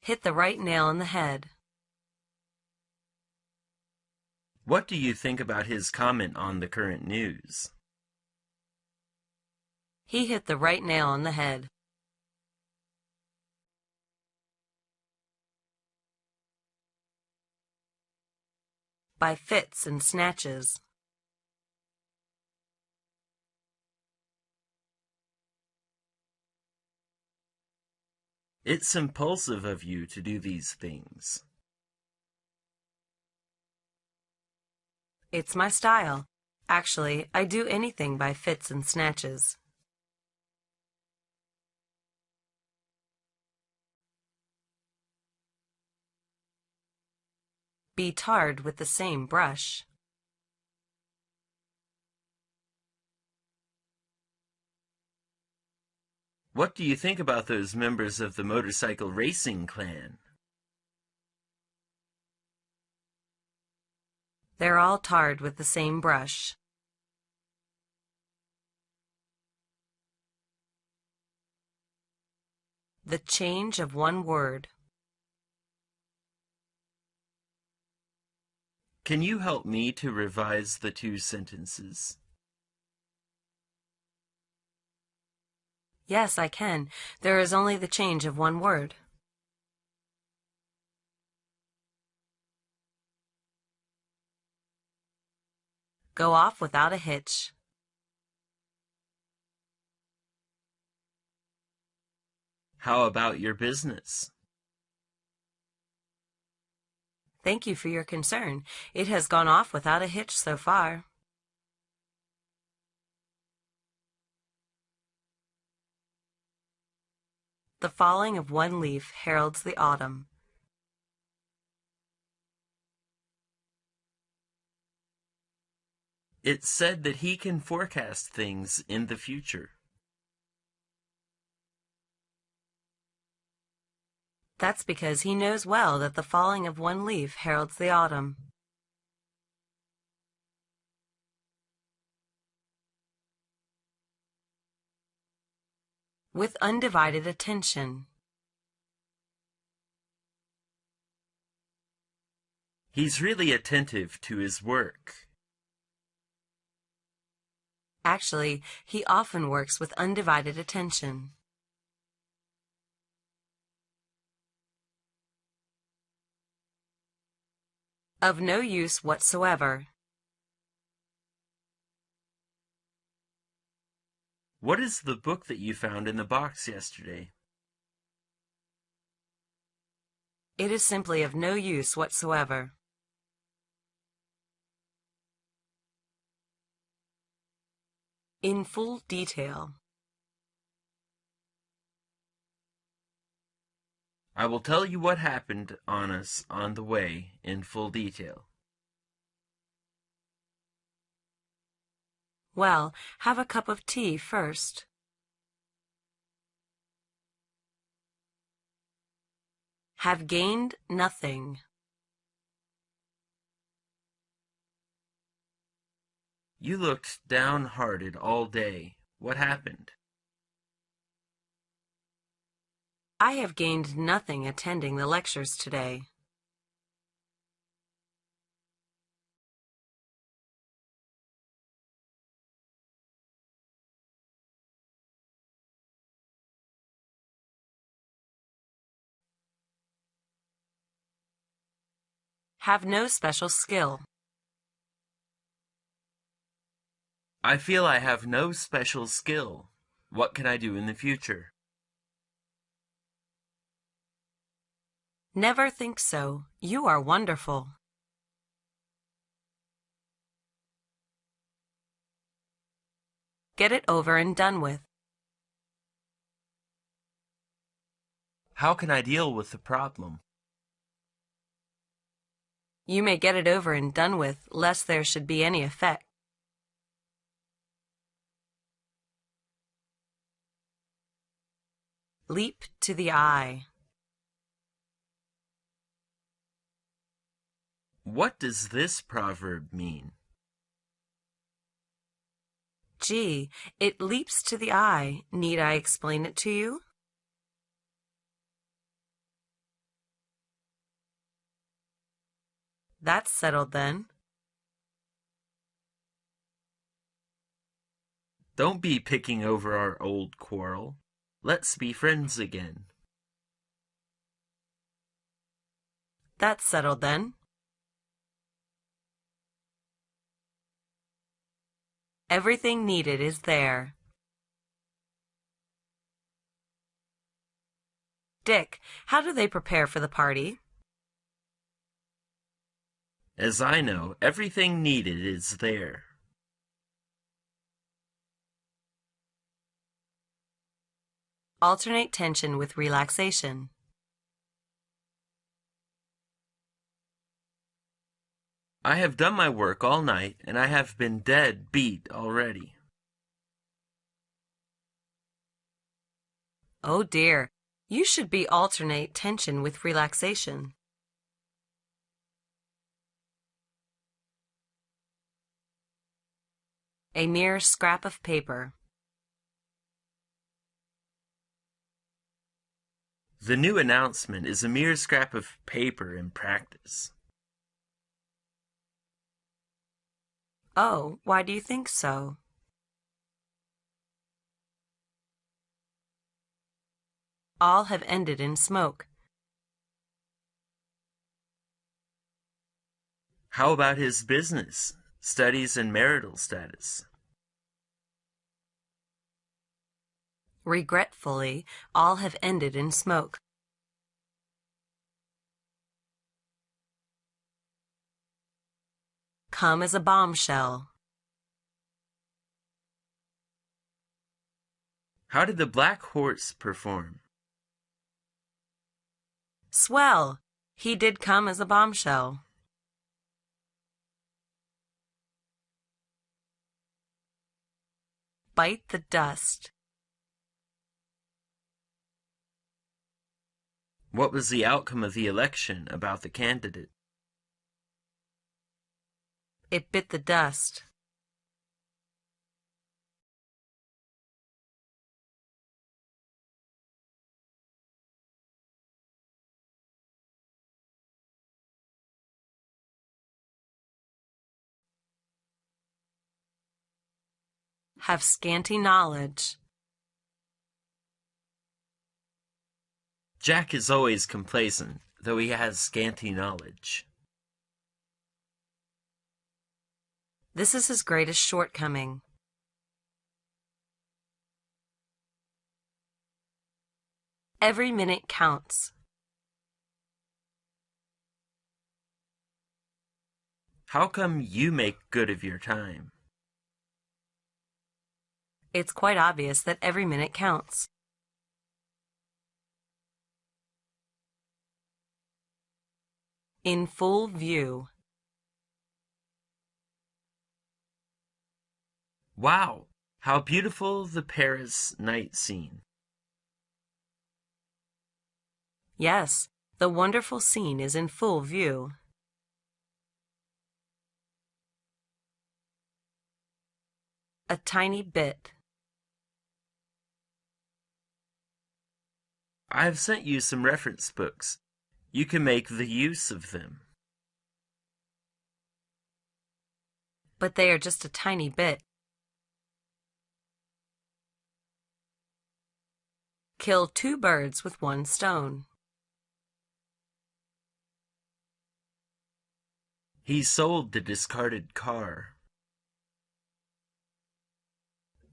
Hit the right nail on the head. What do you think about his comment on the current news? He hit the right nail on the head. By fits and snatches. It's impulsive of you to do these things. It's my style. Actually, I do anything by fits and snatches. Be tarred with the same brush. What do you think about those members of the motorcycle racing clan? They're all tarred with the same brush. The change of one word. Can you help me to revise the two sentences? Yes, I can. There is only the change of one word. Go off without a hitch. How about your business? Thank you for your concern. It has gone off without a hitch so far. The falling of one leaf heralds the autumn. It's said that he can forecast things in the future. That's because he knows well that the falling of one leaf heralds the autumn. With undivided attention. He's really attentive to his work. Actually, he often works with undivided attention. Of no use whatsoever. What is the book that you found in the box yesterday? It is simply of no use whatsoever. In full detail. I will tell you what happened on us on the way in full detail. Well, have a cup of tea first. Have gained nothing. You looked downhearted all day. What happened? I have gained nothing attending the lectures today. Have no special skill. I feel I have no special skill. What can I do in the future? Never think so. You are wonderful. Get it over and done with. How can I deal with the problem? You may get it over and done with, lest there should be any effect. Leap to the eye. What does this proverb mean? Gee, it leaps to the eye. Need I explain it to you? That's settled then. Don't be picking over our old quarrel. Let's be friends again. That's settled then. Everything needed is there. Dick, how do they prepare for the party? As I know, everything needed is there. Alternate tension with relaxation. I have done my work all night, and I have been dead beat already. Oh dear, you should be alternate tension with relaxation. A mere scrap of paper. The new announcement is a mere scrap of paper in practice. Oh, why do you think so? All have ended in smoke. How about his business, studies, and marital status? Regretfully, all have ended in smoke. Come as a bombshell. How did the black horse perform? Swell! He did come as a bombshell. Bite the dust. What was the outcome of the election about the candidate? It bit the dust. Have scanty knowledge. Jack is always complacent, though he has scanty knowledge. This is his greatest shortcoming. Every minute counts. How come you make good of your time? It's quite obvious that every minute counts. In full view. Wow, how beautiful the Paris night scene. Yes, the wonderful scene is in full view. A tiny bit. I have sent you some reference books. You can make the use of them. But they are just a tiny bit. Kill two birds with one stone. He sold the discarded car.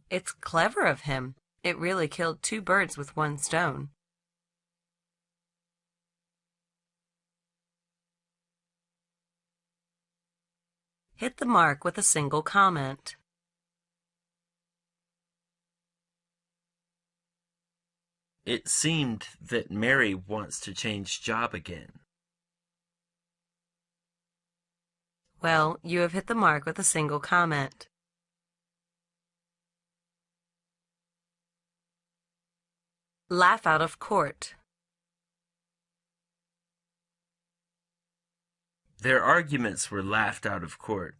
It's clever of him. It really killed two birds with one stone. Hit the mark with a single comment. It seemed that Mary wants to change job again. Well, you have hit the mark with a single comment. Laugh out of court. Their arguments were laughed out of court.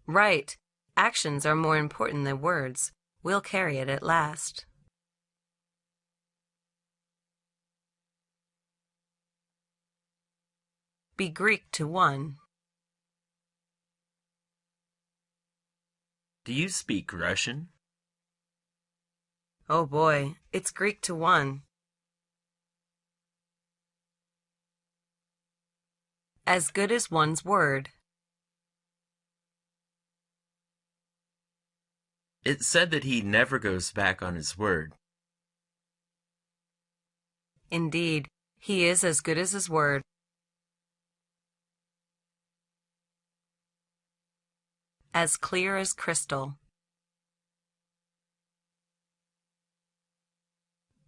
Right. Actions are more important than words. We'll carry it at last. Be Greek to 1. Do you speak Russian? Oh boy, it's Greek to 1. As good as one's word. It said that he never goes back on his word. Indeed, he is as good as his word. As clear as crystal.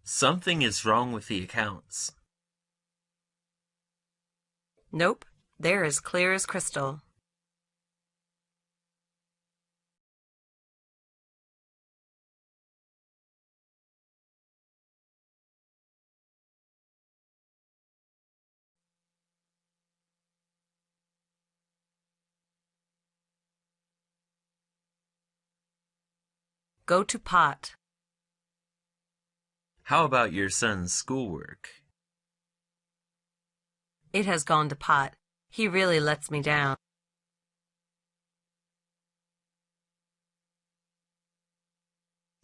Something is wrong with the accounts. Nope, they're as clear as crystal. Go to pot. How about your son's schoolwork? It has gone to pot. He really lets me down.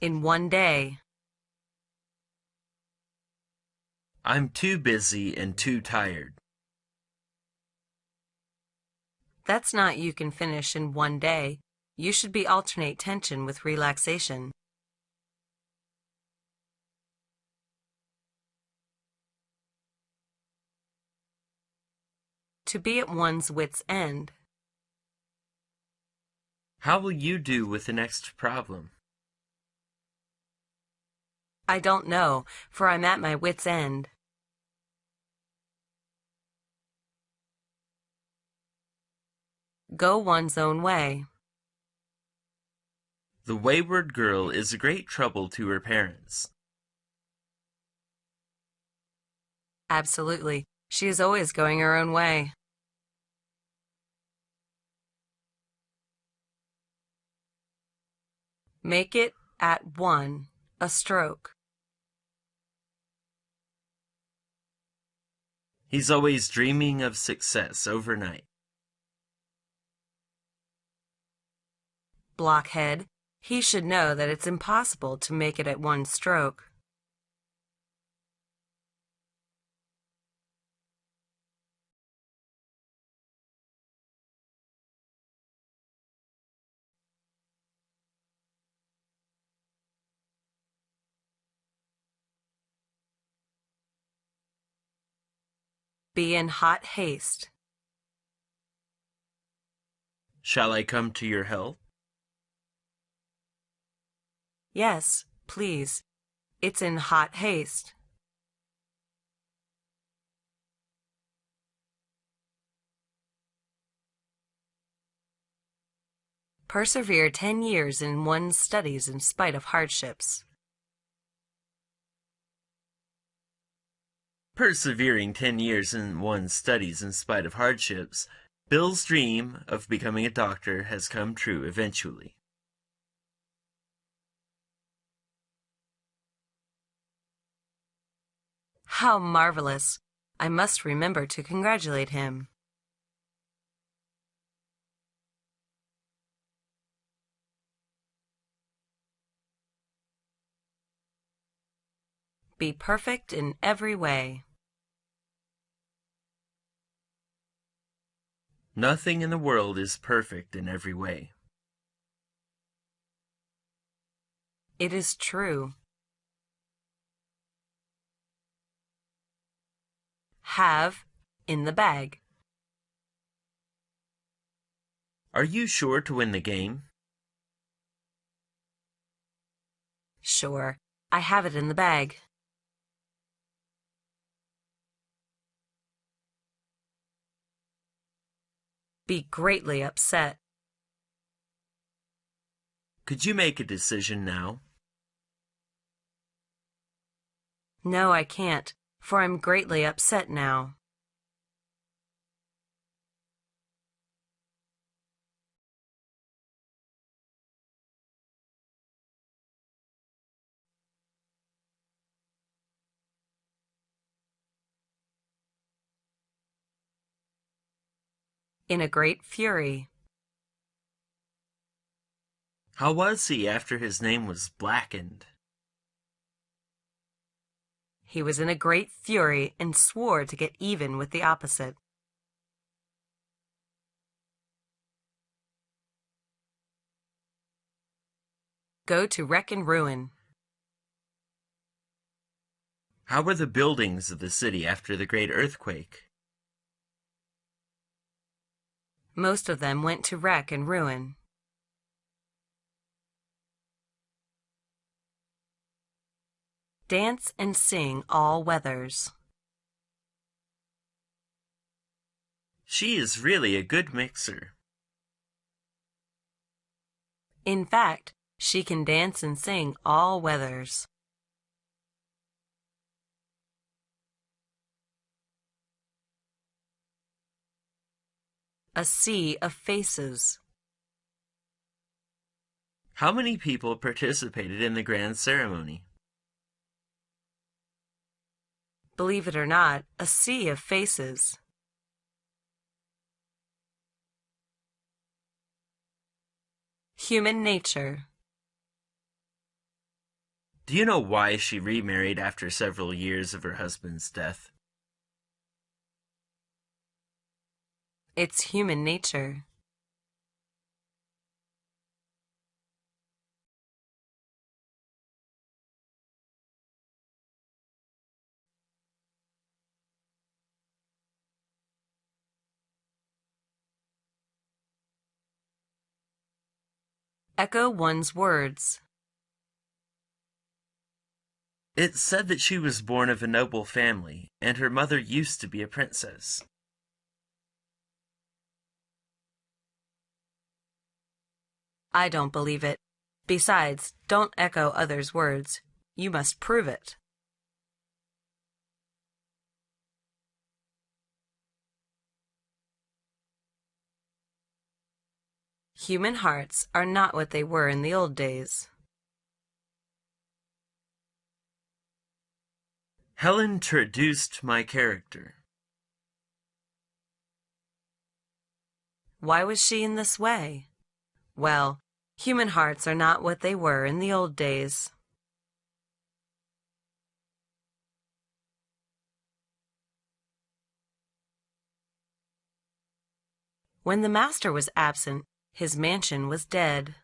In 1 day. I'm too busy and too tired. That's not you can finish in 1 day. You should be alternate tension with relaxation. To be at one's wit's end. How will you do with the next problem? I don't know, for I'm at my wit's end. Go one's own way. The wayward girl is a great trouble to her parents. Absolutely. She is always going her own way. Make it at 1, a stroke. He's always dreaming of success overnight. Blockhead. He should know that it's impossible to make it at 1 stroke. Be in hot haste. Shall I come to your help? Yes, please. It's in hot haste. Persevere 10 years in one's studies in spite of hardships. Persevering 10 years in one's studies in spite of hardships, Bill's dream of becoming a doctor has come true eventually. How marvelous! I must remember to congratulate him. Be perfect in every way. Nothing in the world is perfect in every way. It is true. Have in the bag. Are you sure to win the game? Sure, I have it in the bag. Be greatly upset. Could you make a decision now? No, I can't, for I'm greatly upset now. In a great fury. How was he after his name was blackened? He was in a great fury and swore to get even with the opposite. Go to wreck and ruin. How were the buildings of the city after the great earthquake? Most of them went to wreck and ruin. Dance and sing all weathers. She is really a good mixer. In fact, she can dance and sing all weathers. A sea of faces. How many people participated in the grand ceremony? Believe it or not, a sea of faces. Human nature. Do you know why she remarried after several years of her husband's death? It's human nature. Echo one's words. It said that she was born of a noble family, and her mother used to be a princess. I don't believe it. Besides, don't echo others' words. You must prove it. Human hearts are not what they were in the old days. Helen traduced my character. Why was she in this way? Well, human hearts are not what they were in the old days. When the master was absent, his mansion was dead.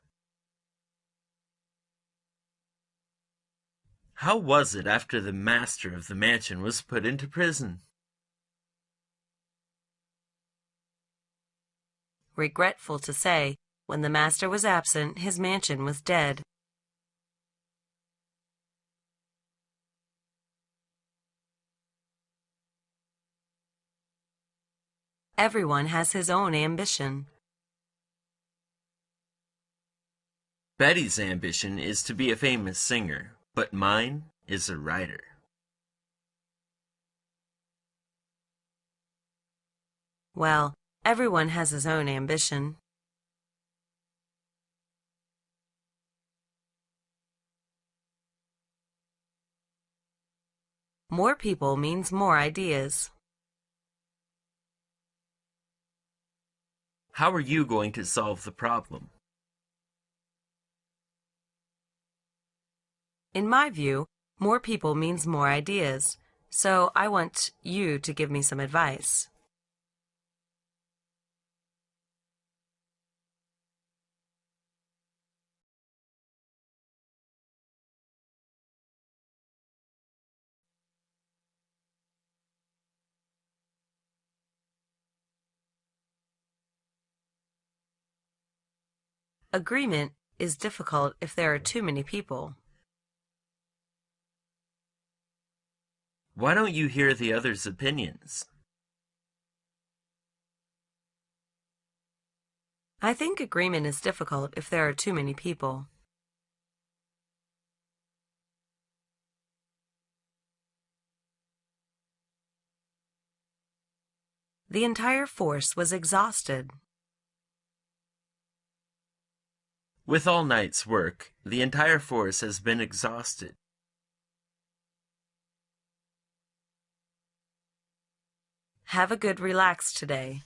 How was it after the master of the mansion was put into prison? Regretful to say, when the master was absent, his mansion was dead. Everyone has his own ambition. Betty's ambition is to be a famous singer, but mine is a writer. Well, everyone has his own ambition. More people means more ideas. How are you going to solve the problem? In my view, more people means more ideas, so I want you to give me some advice. Agreement is difficult if there are too many people. Why don't you hear the others' opinions? I think agreement is difficult if there are too many people. The entire force was exhausted. With all night's work, the entire force has been exhausted. Have a good relax today.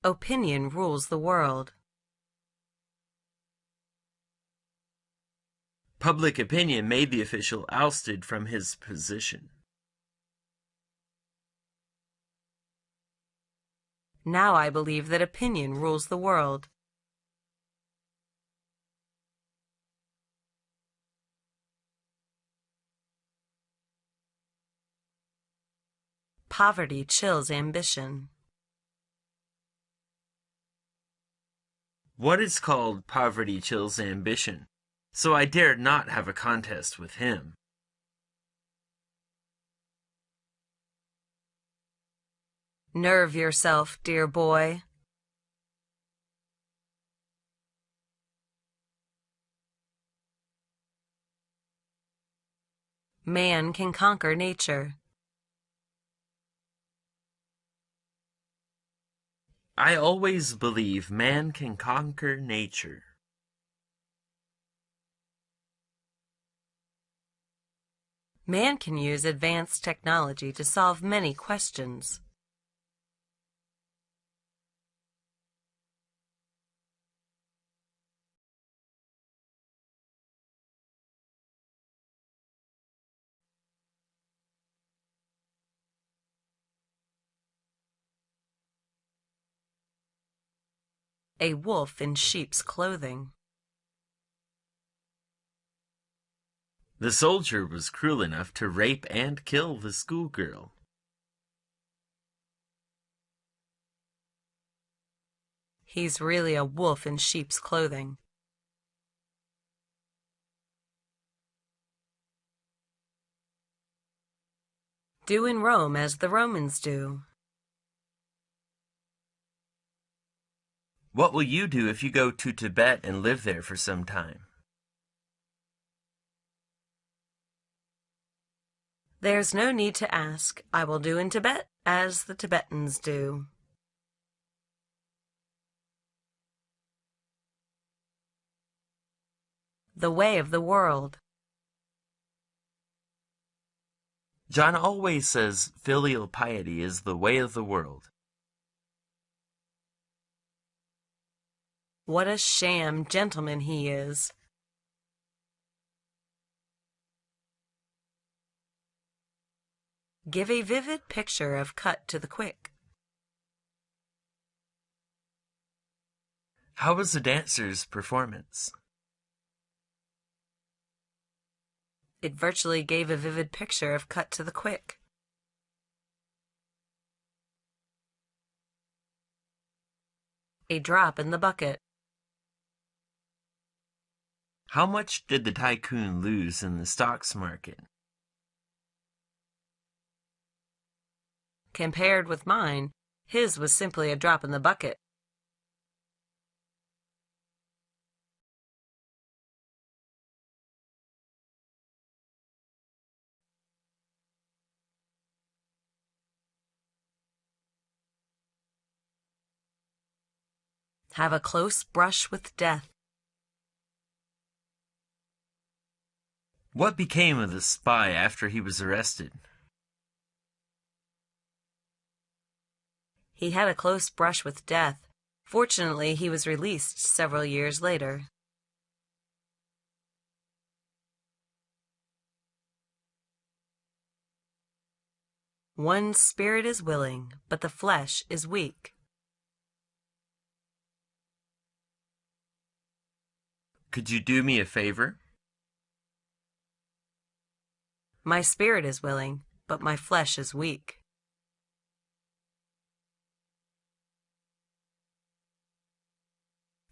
Opinion rules the world. Public opinion made the official ousted from his position. Now I believe that opinion rules the world. Poverty chills ambition. What is called poverty chills ambition, so I dared not have a contest with him. Nerve yourself, dear boy. Man can conquer nature. I always believe man can conquer nature. Man can use advanced technology to solve many questions. A wolf in sheep's clothing. The soldier was cruel enough to rape and kill the schoolgirl. He's really a wolf in sheep's clothing. Do in Rome as the Romans do. What will you do if you go to Tibet and live there for some time? There's no need to ask. I will do in Tibet as the Tibetans do. The way of the world. John always says filial piety is the way of the world. What a sham gentleman he is. Give a vivid picture of cut to the quick. How was the dancer's performance? It virtually gave a vivid picture of cut to the quick. A drop in the bucket. How much did the tycoon lose in the stocks market? Compared with mine, his was simply a drop in the bucket. Have a close brush with death. What became of the spy after he was arrested? He had a close brush with death. Fortunately, he was released several years later. One's spirit is willing, but the flesh is weak. Could you do me a favor? My spirit is willing, but my flesh is weak.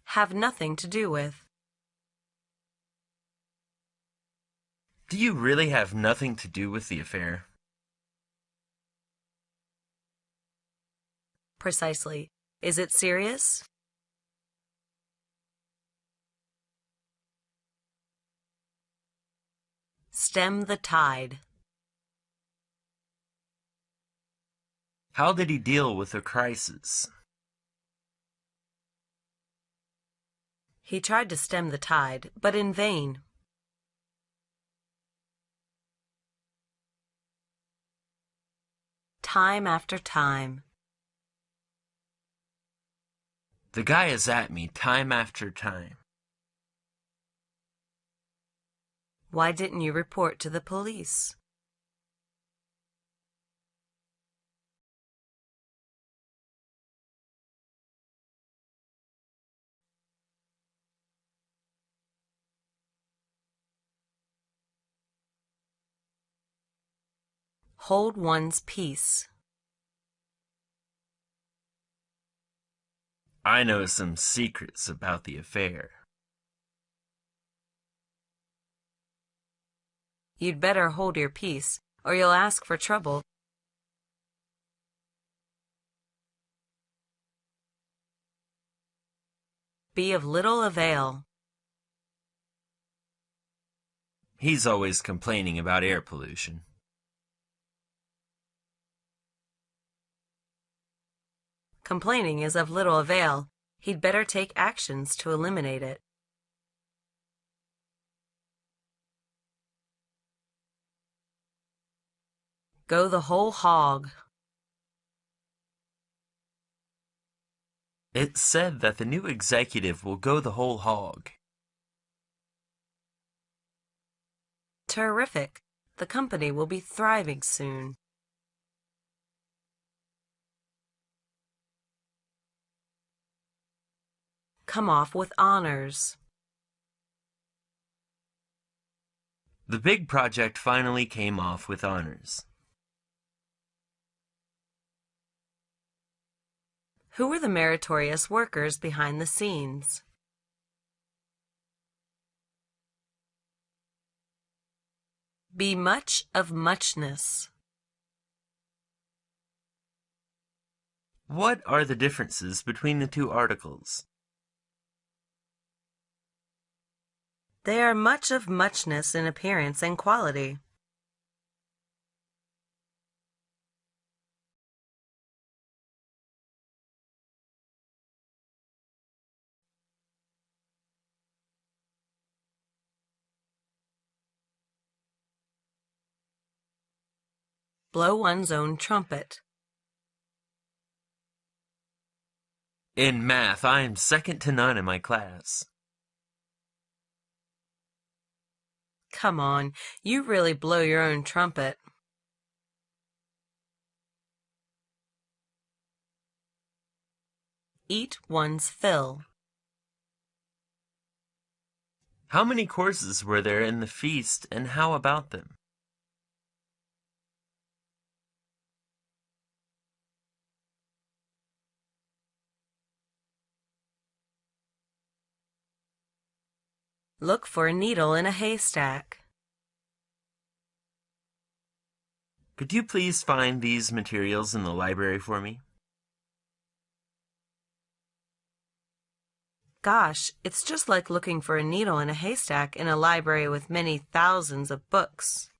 Have nothing to do with. Do you really have nothing to do with the affair? Precisely. Is it serious? Stem the tide. How did he deal with the crisis? He tried to stem the tide, but in vain. Time after time. The guy is at me time after time. Why didn't you report to the police? Hold one's peace. I know some secrets about the affair. You'd better hold your peace, or you'll ask for trouble. Be of little avail. He's always complaining about air pollution. Complaining is of little avail. He'd better take actions to eliminate it. Go the whole hog. It's said that the new executive will go the whole hog. Terrific. The company will be thriving soon. Come off with honors. The big project finally came off with honors. Who were the meritorious workers behind the scenes? Be much of muchness. What are the differences between the two articles? They are much of muchness in appearance and quality. Blow one's own trumpet. In math, I am second to none in my class. Come on, you really blow your own trumpet. Eat one's fill. How many courses were there in the feast, and how about them? Look for a needle in a haystack. Could you please find these materials in the library for me? Gosh, it's just like looking for a needle in a haystack in a library with many thousands of books.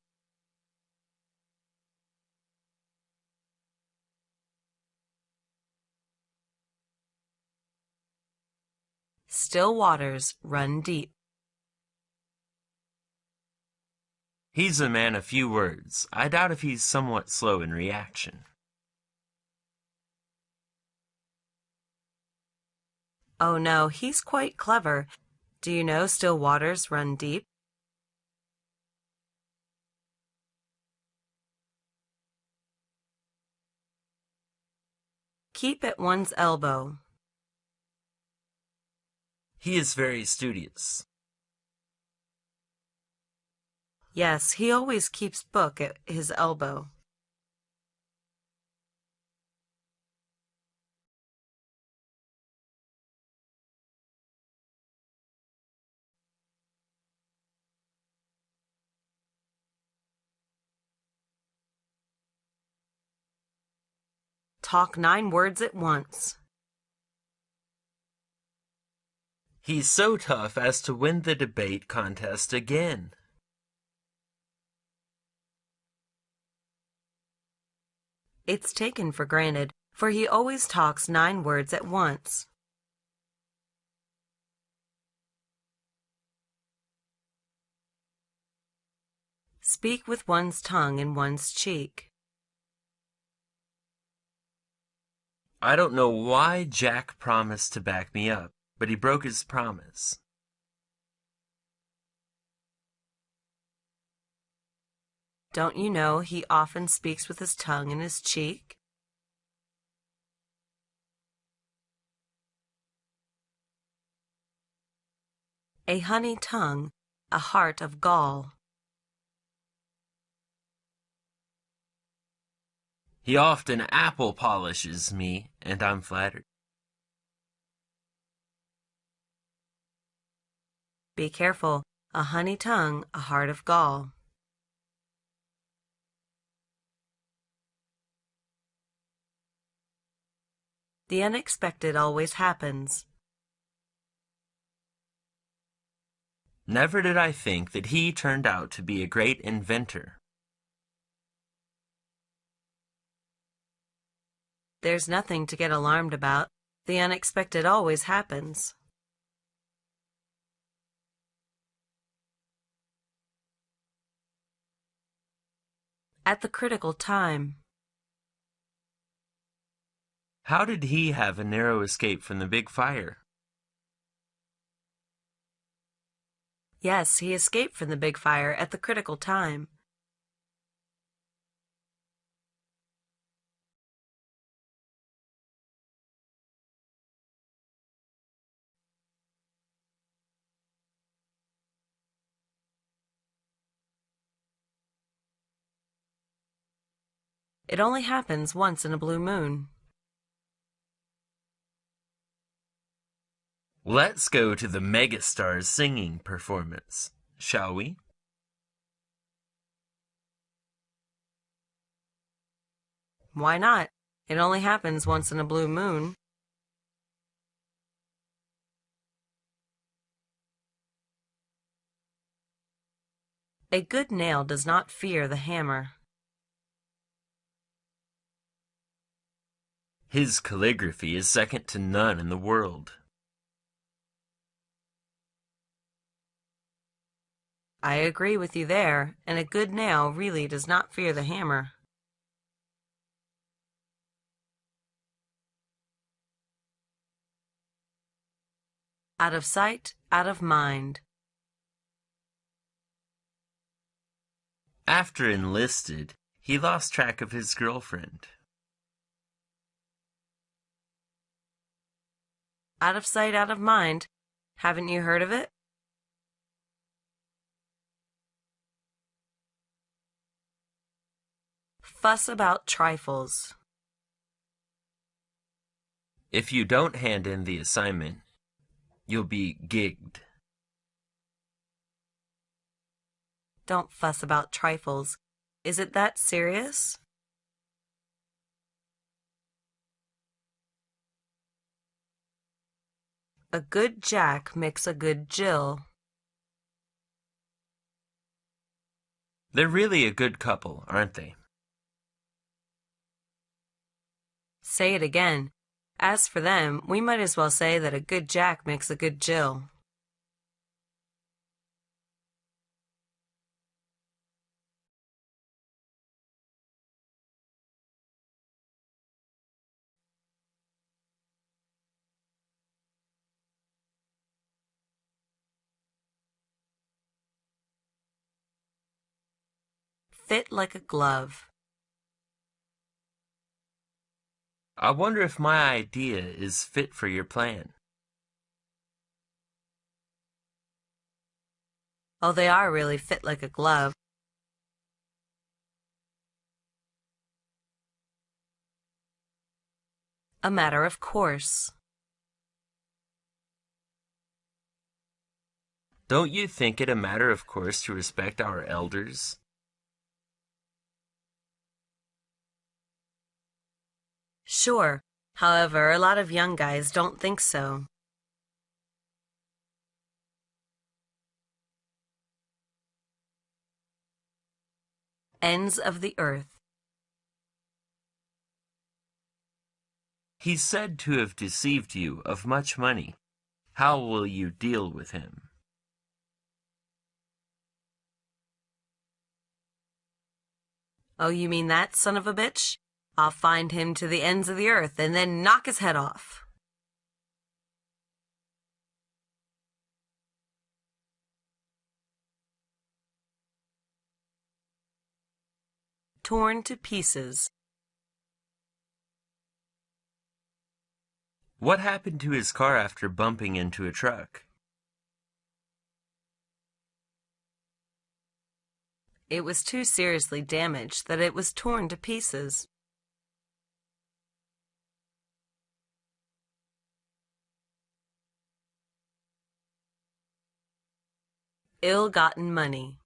Still waters run deep. He's a man of few words. I doubt if he's somewhat slow in reaction. Oh no, he's quite clever. Do you know still waters run deep? Keep at one's elbow. He is very studious. Yes, he always keeps book at his elbow. Talk 9 words at once. He's so tough as to win the debate contest again. It's taken for granted, for he always talks 9 words at once. Speak with one's tongue in one's cheek. I don't know why Jack promised to back me up, but he broke his promise. Don't you know he often speaks with his tongue in his cheek? A honey tongue, a heart of gall. He often apple polishes me, and I'm flattered. Be careful, a honey tongue, a heart of gall. The unexpected always happens. Never did I think that he turned out to be a great inventor. There's nothing to get alarmed about. The unexpected always happens. At the critical time. How did he have a narrow escape from the big fire? Yes, he escaped from the big fire at the critical time. It only happens once in a blue moon. Let's go to the megastar's singing performance, shall we? Why not? It only happens once in a blue moon. A good nail does not fear the hammer. His calligraphy is second to none in the world. I agree with you there, and a good nail really does not fear the hammer. Out of sight, out of mind. After enlisted, he lost track of his girlfriend. Out of sight, out of mind. Haven't you heard of it? Fuss about trifles. If you don't hand in the assignment, you'll be gigged. Don't fuss about trifles. Is it that serious? A good Jack makes a good Jill. They're really a good couple, aren't they? Say it again. As for them, we might as well say that a good Jack makes a good Jill. Fit like a glove. I wonder if my idea is fit for your plan. Oh, they are really fit like a glove. A matter of course. Don't you think it a matter of course to respect our elders? Sure. However, a lot of young guys don't think so. Ends of the earth. He's said to have deceived you of much money. How will you deal with him? Oh, you mean that son of a bitch? I'll find him to the ends of the earth and then knock his head off. Torn to pieces. What happened to his car after bumping into a truck? It was too seriously damaged that it was torn to pieces. Ill-gotten money.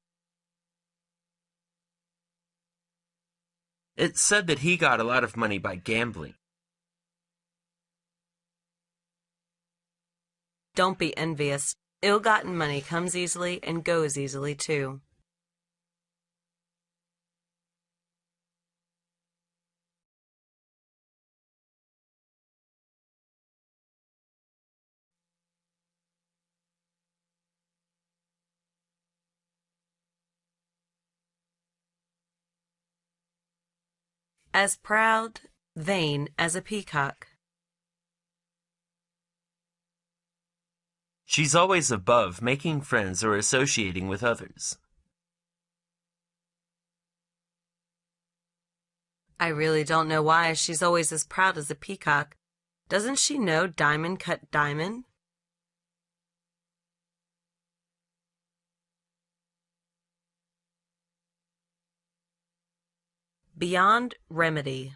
It's said that he got a lot of money by gambling. Don't be envious. Ill-gotten money comes easily and goes easily too. As proud, vain as a peacock. She's always above making friends or associating with others. I really don't know why she's always as proud as a peacock. Doesn't she know diamond cut diamond? Beyond remedy.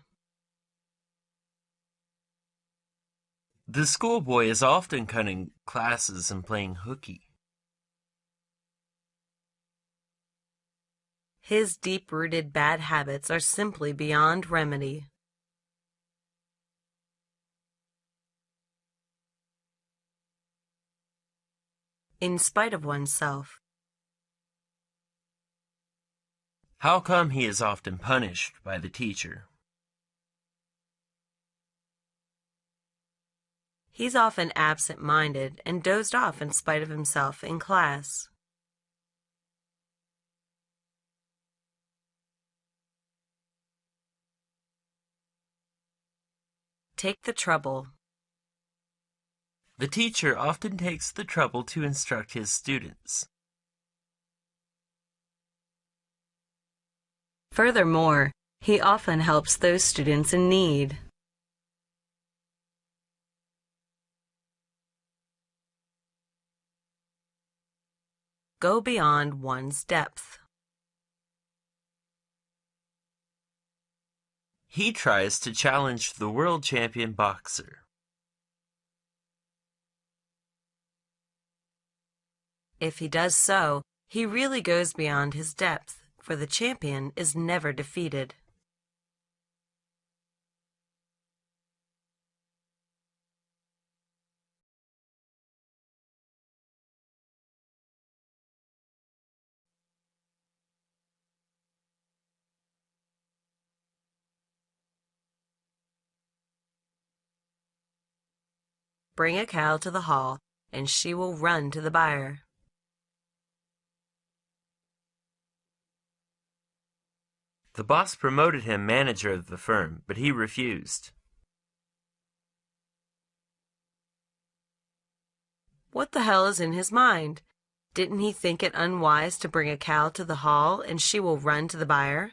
The schoolboy is often cutting classes and playing hooky. His deep-rooted bad habits are simply beyond remedy. In spite of oneself. How come he is often punished by the teacher? He's often absent-minded and dozed off in spite of himself in class. Take the trouble. The teacher often takes the trouble to instruct his students. Furthermore, he often helps those students in need. Go beyond one's depth. He tries to challenge the world champion boxer. If he does so, he really goes beyond his depth, for the champion is never defeated. Bring a cow to the hall, and she will run to the buyer. The boss promoted him manager of the firm, but he refused. What the hell is in his mind? Didn't he think it unwise to bring a cow to the hall, and she will run to the buyer?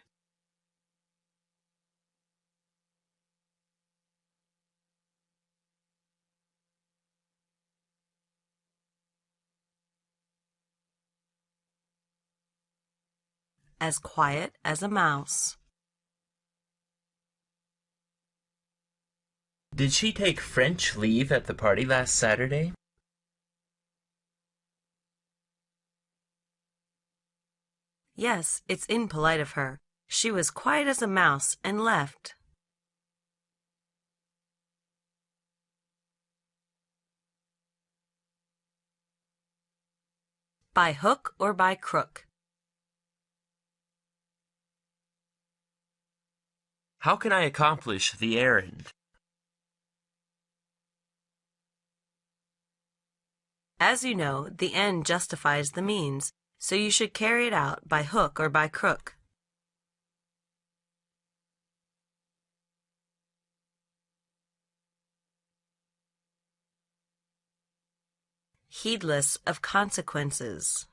As quiet as a mouse. Did she take French leave at the party last Saturday? Yes, it's impolite of her. She was quiet as a mouse and left. By hook or by crook. How can I accomplish the errand? As you know, the end justifies the means, so you should carry it out by hook or by crook. heedless of consequences.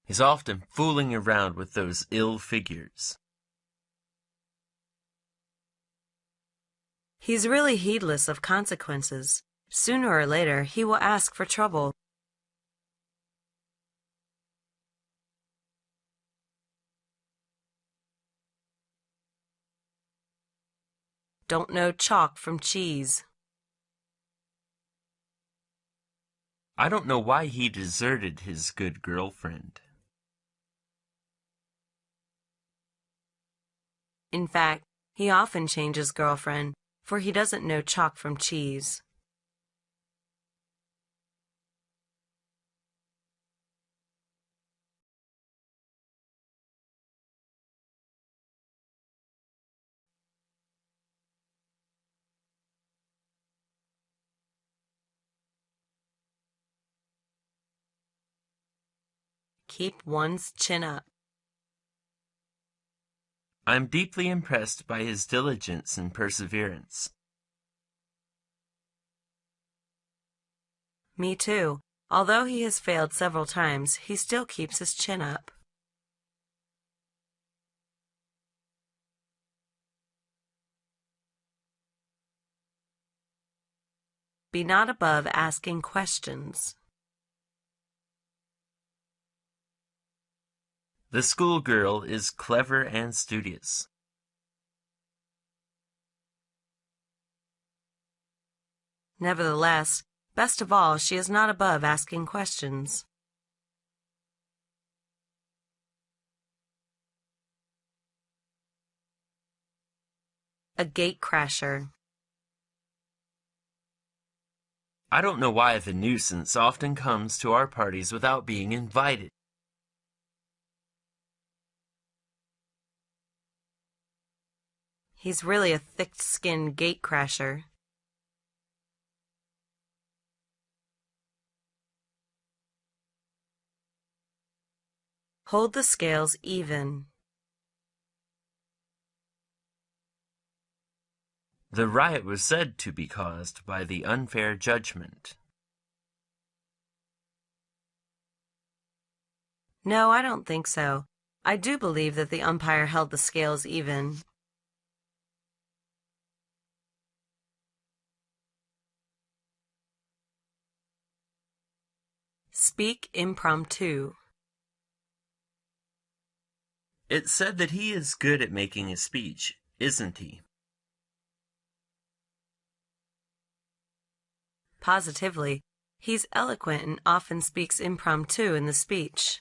He's often fooling around with those ill figures. He's really heedless of consequences. Sooner or later, he will ask for trouble. Don't know chalk from cheese. I don't know why he deserted his good girlfriend. In fact, he often changes girlfriend, for he doesn't know chalk from cheese. Keep one's chin up. I'm deeply impressed by his diligence and perseverance. Me too. Although he has failed several times, he still keeps his chin up. Be not above asking questions. The schoolgirl is clever and studious. Nevertheless, best of all, she is not above asking questions. A gatecrasher. I don't know why the nuisance often comes to our parties without being invited. He's really a thick-skinned gatecrasher. Hold the scales even. The riot was said to be caused by the unfair judgment. No, I don't think so. I do believe that the umpire held the scales even. Speak impromptu. It's said that he is good at making a speech, isn't he? Positively. He's eloquent and often speaks impromptu in the speech.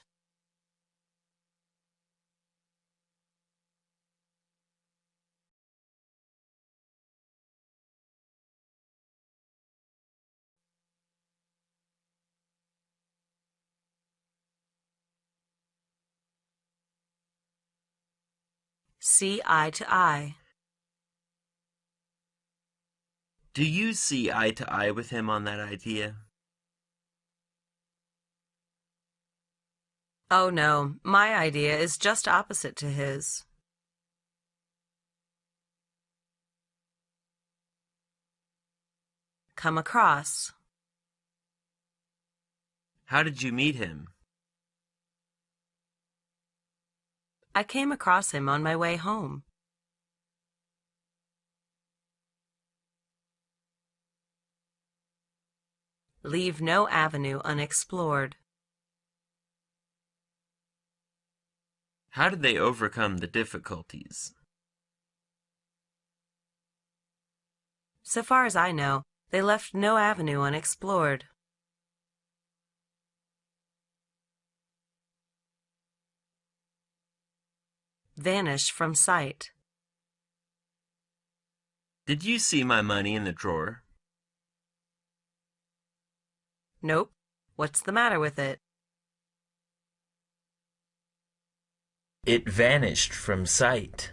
See eye to eye. Do you see eye to eye with him on that idea? Oh no, my idea is just opposite to his. Come across. How did you meet him? I came across him on my way home. Leave no avenue unexplored. How did they overcome the difficulties? So far as I know, they left no avenue unexplored. Vanish from sight. Did you see my money in the drawer? Nope. What's the matter with it? It vanished from sight.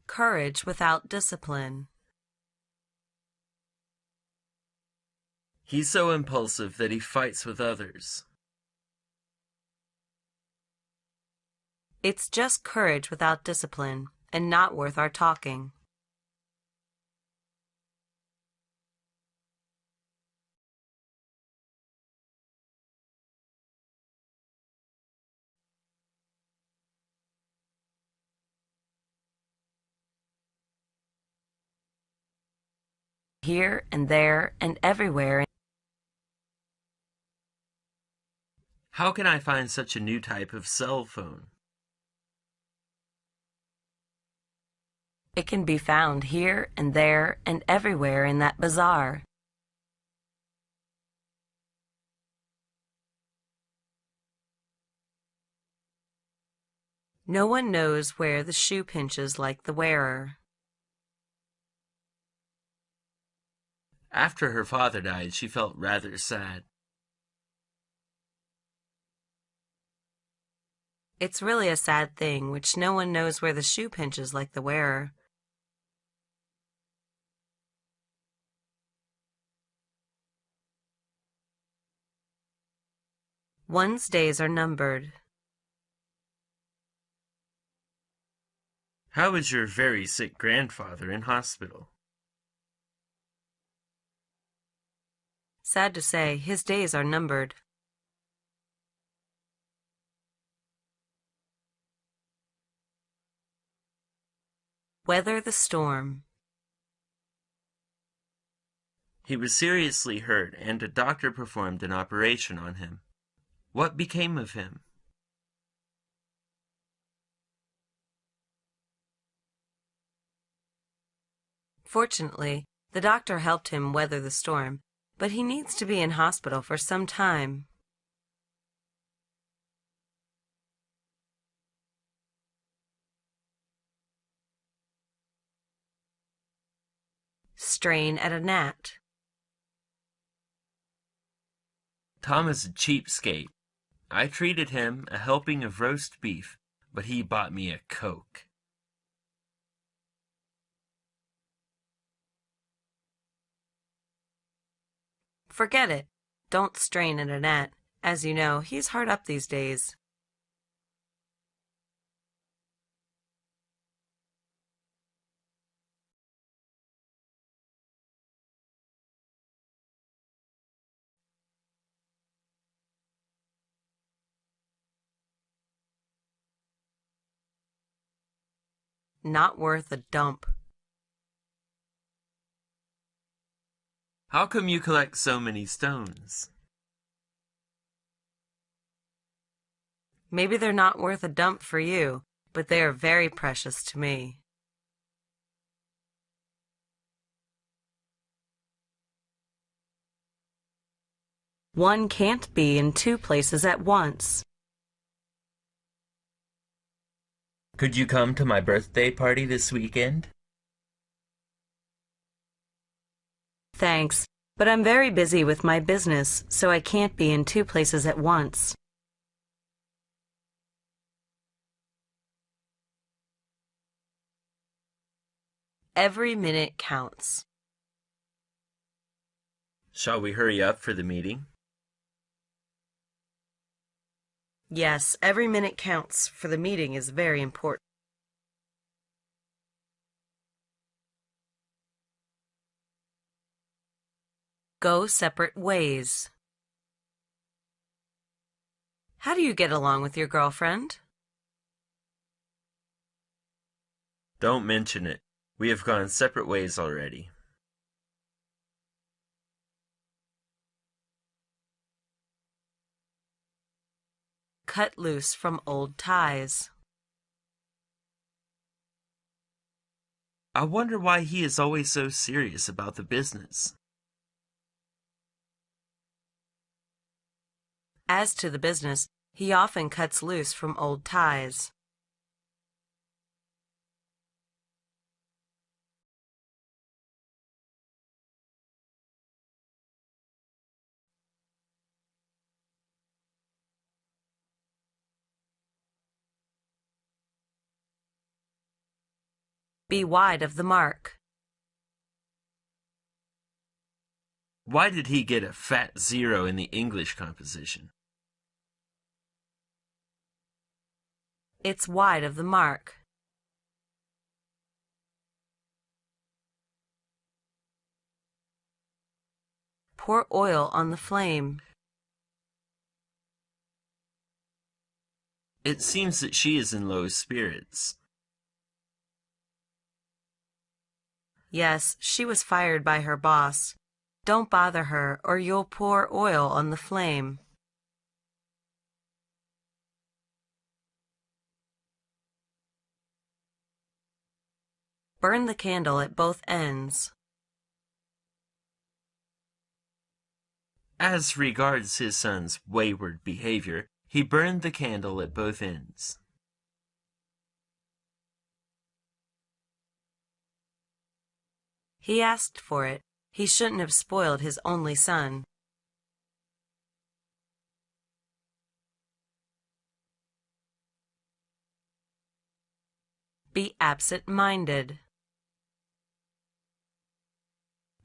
Courage without discipline. He's so impulsive that he fights with others. It's just courage without discipline, and not worth our talking. Here and there and everywhere. How can I find such a new type of cell phone? It can be found here and there and everywhere in that bazaar. No one knows where the shoe pinches like the wearer. After her father died, she felt rather sad. It's really a sad thing, which no one knows where the shoe pinches like the wearer. One's days are numbered. How is your very sick grandfather in hospital? Sad to say, his days are numbered. Weather the storm. He was seriously hurt, and a doctor performed an operation on him. What became of him? Fortunately, the doctor helped him weather the storm, but he needs to be in hospital for some time. Strain at a gnat. Tom is a cheapskate. I treated him a helping of roast beef, but he bought me a Coke. Forget it. Don't strain at a gnat. As you know, he's hard up these days. Not worth a dump. How come you collect so many stones? Maybe they're not worth a dump for you, but they are very precious to me. One can't be in two places at once. Could you come to my birthday party this weekend? Thanks, but I'm very busy with my business, so I can't be in two places at once. Every minute counts. Shall we hurry up for the meeting? Yes, every minute counts, for the meeting is very important. Go separate ways. How do you get along with your girlfriend? Don't mention it. We have gone separate ways already. Cut loose from old ties. I wonder why he is always so serious about the business. As to the business, he often cuts loose from old ties. Be wide of the mark. Why did he get a fat 0 in the English composition? It's wide of the mark. Pour oil on the flame. It seems that she is in low spirits. Yes, she was fired by her boss. Don't bother her, or you'll pour oil on the flame. Burn the candle at both ends. As regards his son's wayward behavior, he burned the candle at both ends. He asked for it. He shouldn't have spoiled his only son. Be absent-minded.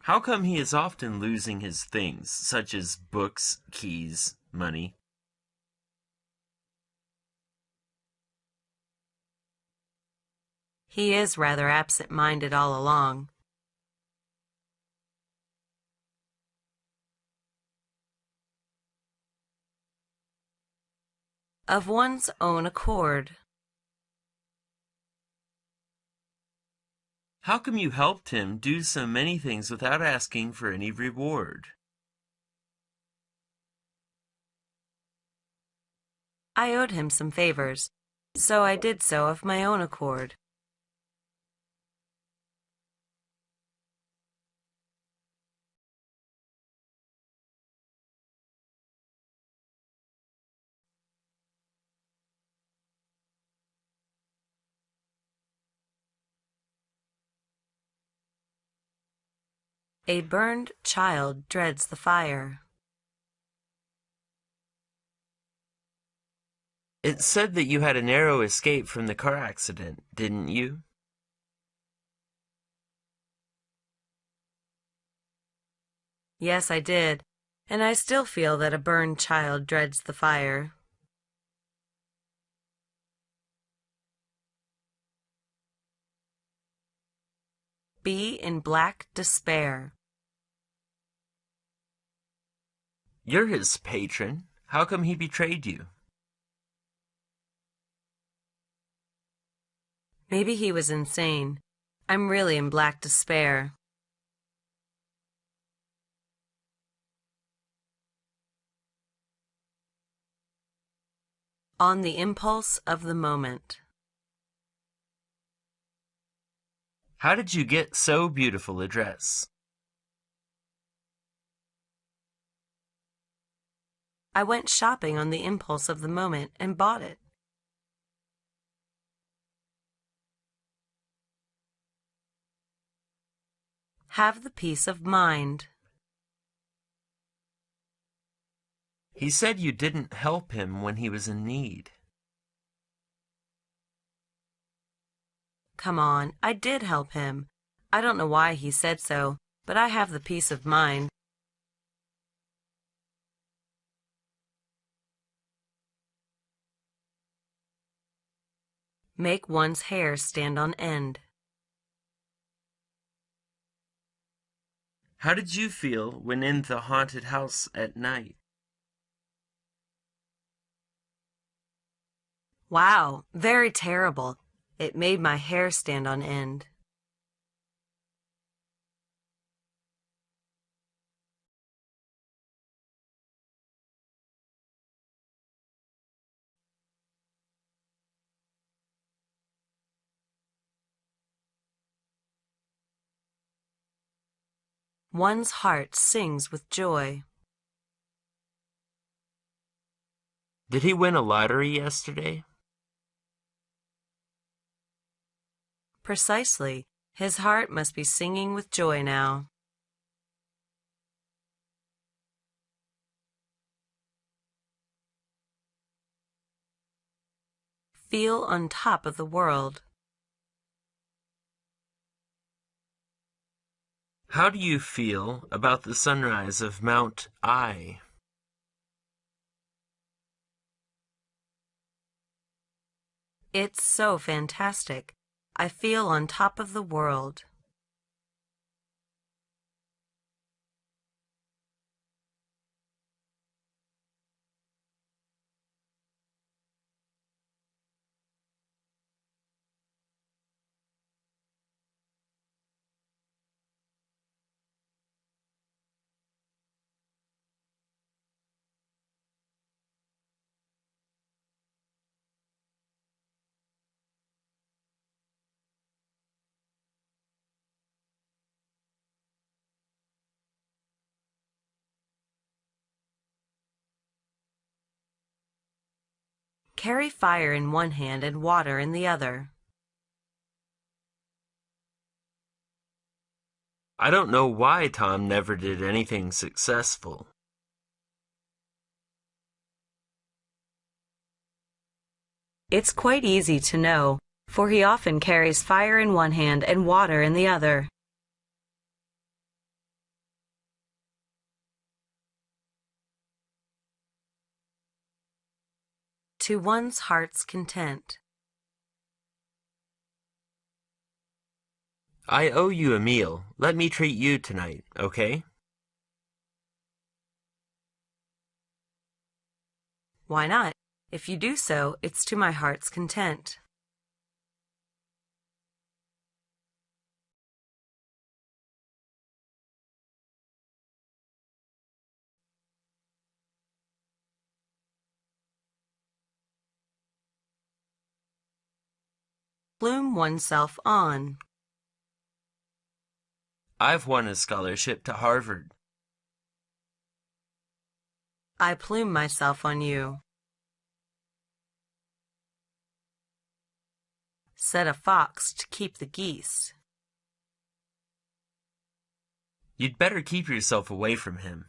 How come he is often losing his things, such as books, keys, money? He is rather absent-minded all along. Of one's own accord. How come you helped him do so many things without asking for any reward? I owed him some favors, so I did so of my own accord. A burned child dreads the fire. It said that you had a narrow escape from the car accident, didn't you? Yes, I did, and I still feel that a burned child dreads the fire. Be in black despair. You're his patron. How come he betrayed you? Maybe he was insane. I'm really in black despair. On the impulse of the moment. How did you get so beautiful a dress? I went shopping on the impulse of the moment and bought it. Have the peace of mind. He said you didn't help him when he was in need. Come on, I did help him. I don't know why he said so, but I have the peace of mind. Make one's hair stand on end. How did you feel when in the haunted house at night? Wow, very terrible. It made my hair stand on end. One's heart sings with joy. Did he win a lottery yesterday? Precisely. His heart must be singing with joy now. Feel on top of the world. How do you feel about the sunrise of Mount I? It's so fantastic. I feel on top of the world. Carry fire in one hand and water in the other. I don't know why Tom never did anything successful. It's quite easy to know, for he often carries fire in one hand and water in the other. To one's heart's content. I owe you a meal. Let me treat you tonight, okay? Why not? If you do so, it's to my heart's content. Plume oneself on. I've won a scholarship to Harvard. I plume myself on you. Set a fox to keep the geese. You'd better keep yourself away from him.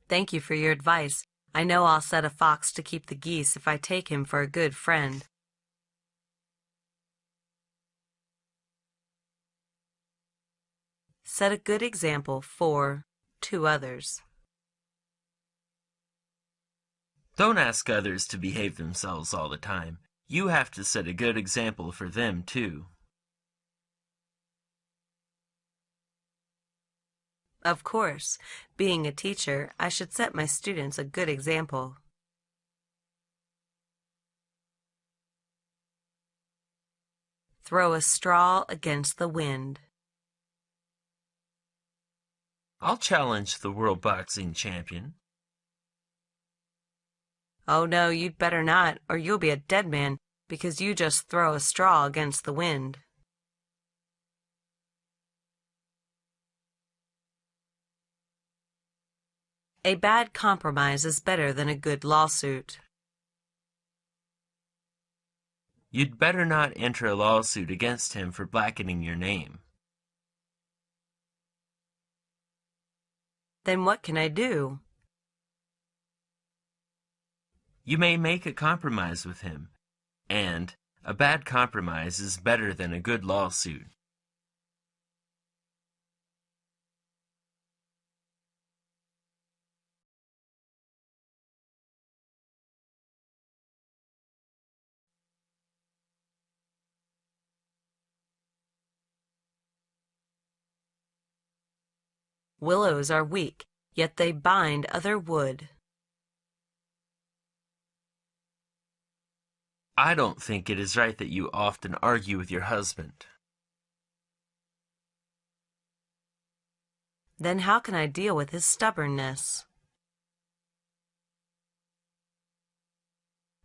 Thank you for your advice. I know I'll set a fox to keep the geese if I take him for a good friend. Set a good example for to others. Don't ask others to behave themselves all the time. You have to set a good example for them, too. Of course, being a teacher, I should set my students a good example. Throw a straw against the wind. I'll challenge the world boxing champion. Oh no, you'd better not, or you'll be a dead man, because you just throw a straw against the wind. A bad compromise is better than a good lawsuit. You'd better not enter a lawsuit against him for blackening your name. Then what can I do? You may make a compromise with him, and a bad compromise is better than a good lawsuit. Willows are weak, yet they bind other wood. I don't think it is right that you often argue with your husband. Then how can I deal with his stubbornness?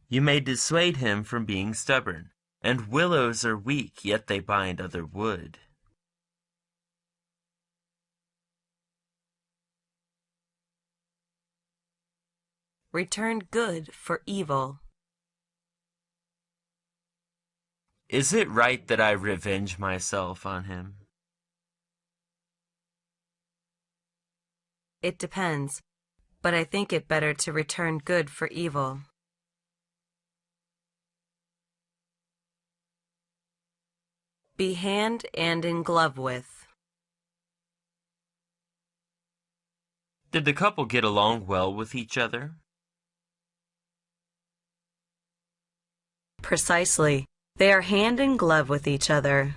You may dissuade him from being stubborn, and willows are weak, yet they bind other wood. Return good for evil. Is it right that I revenge myself on him? It depends, but I think it better to return good for evil. Be hand and in glove with. Did the couple get along well with each other? Precisely. They are hand in glove with each other.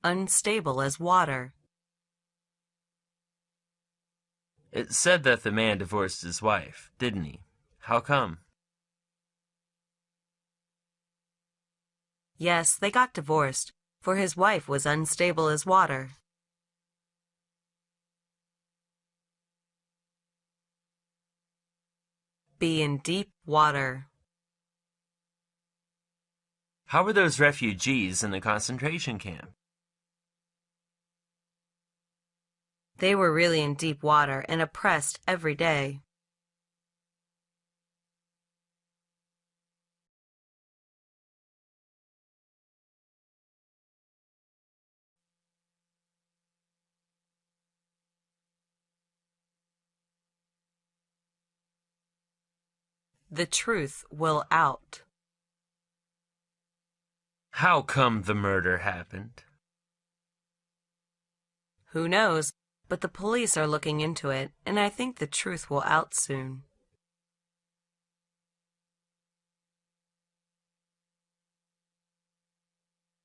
Unstable as water. It said that the man divorced his wife, didn't he? How come? Yes, they got divorced, for his wife was unstable as water. Be in deep water. How were those refugees in the concentration camp? They were really in deep water and oppressed every day. The truth will out. How come the murder happened? Who knows, but the police are looking into it, and I think the truth will out soon.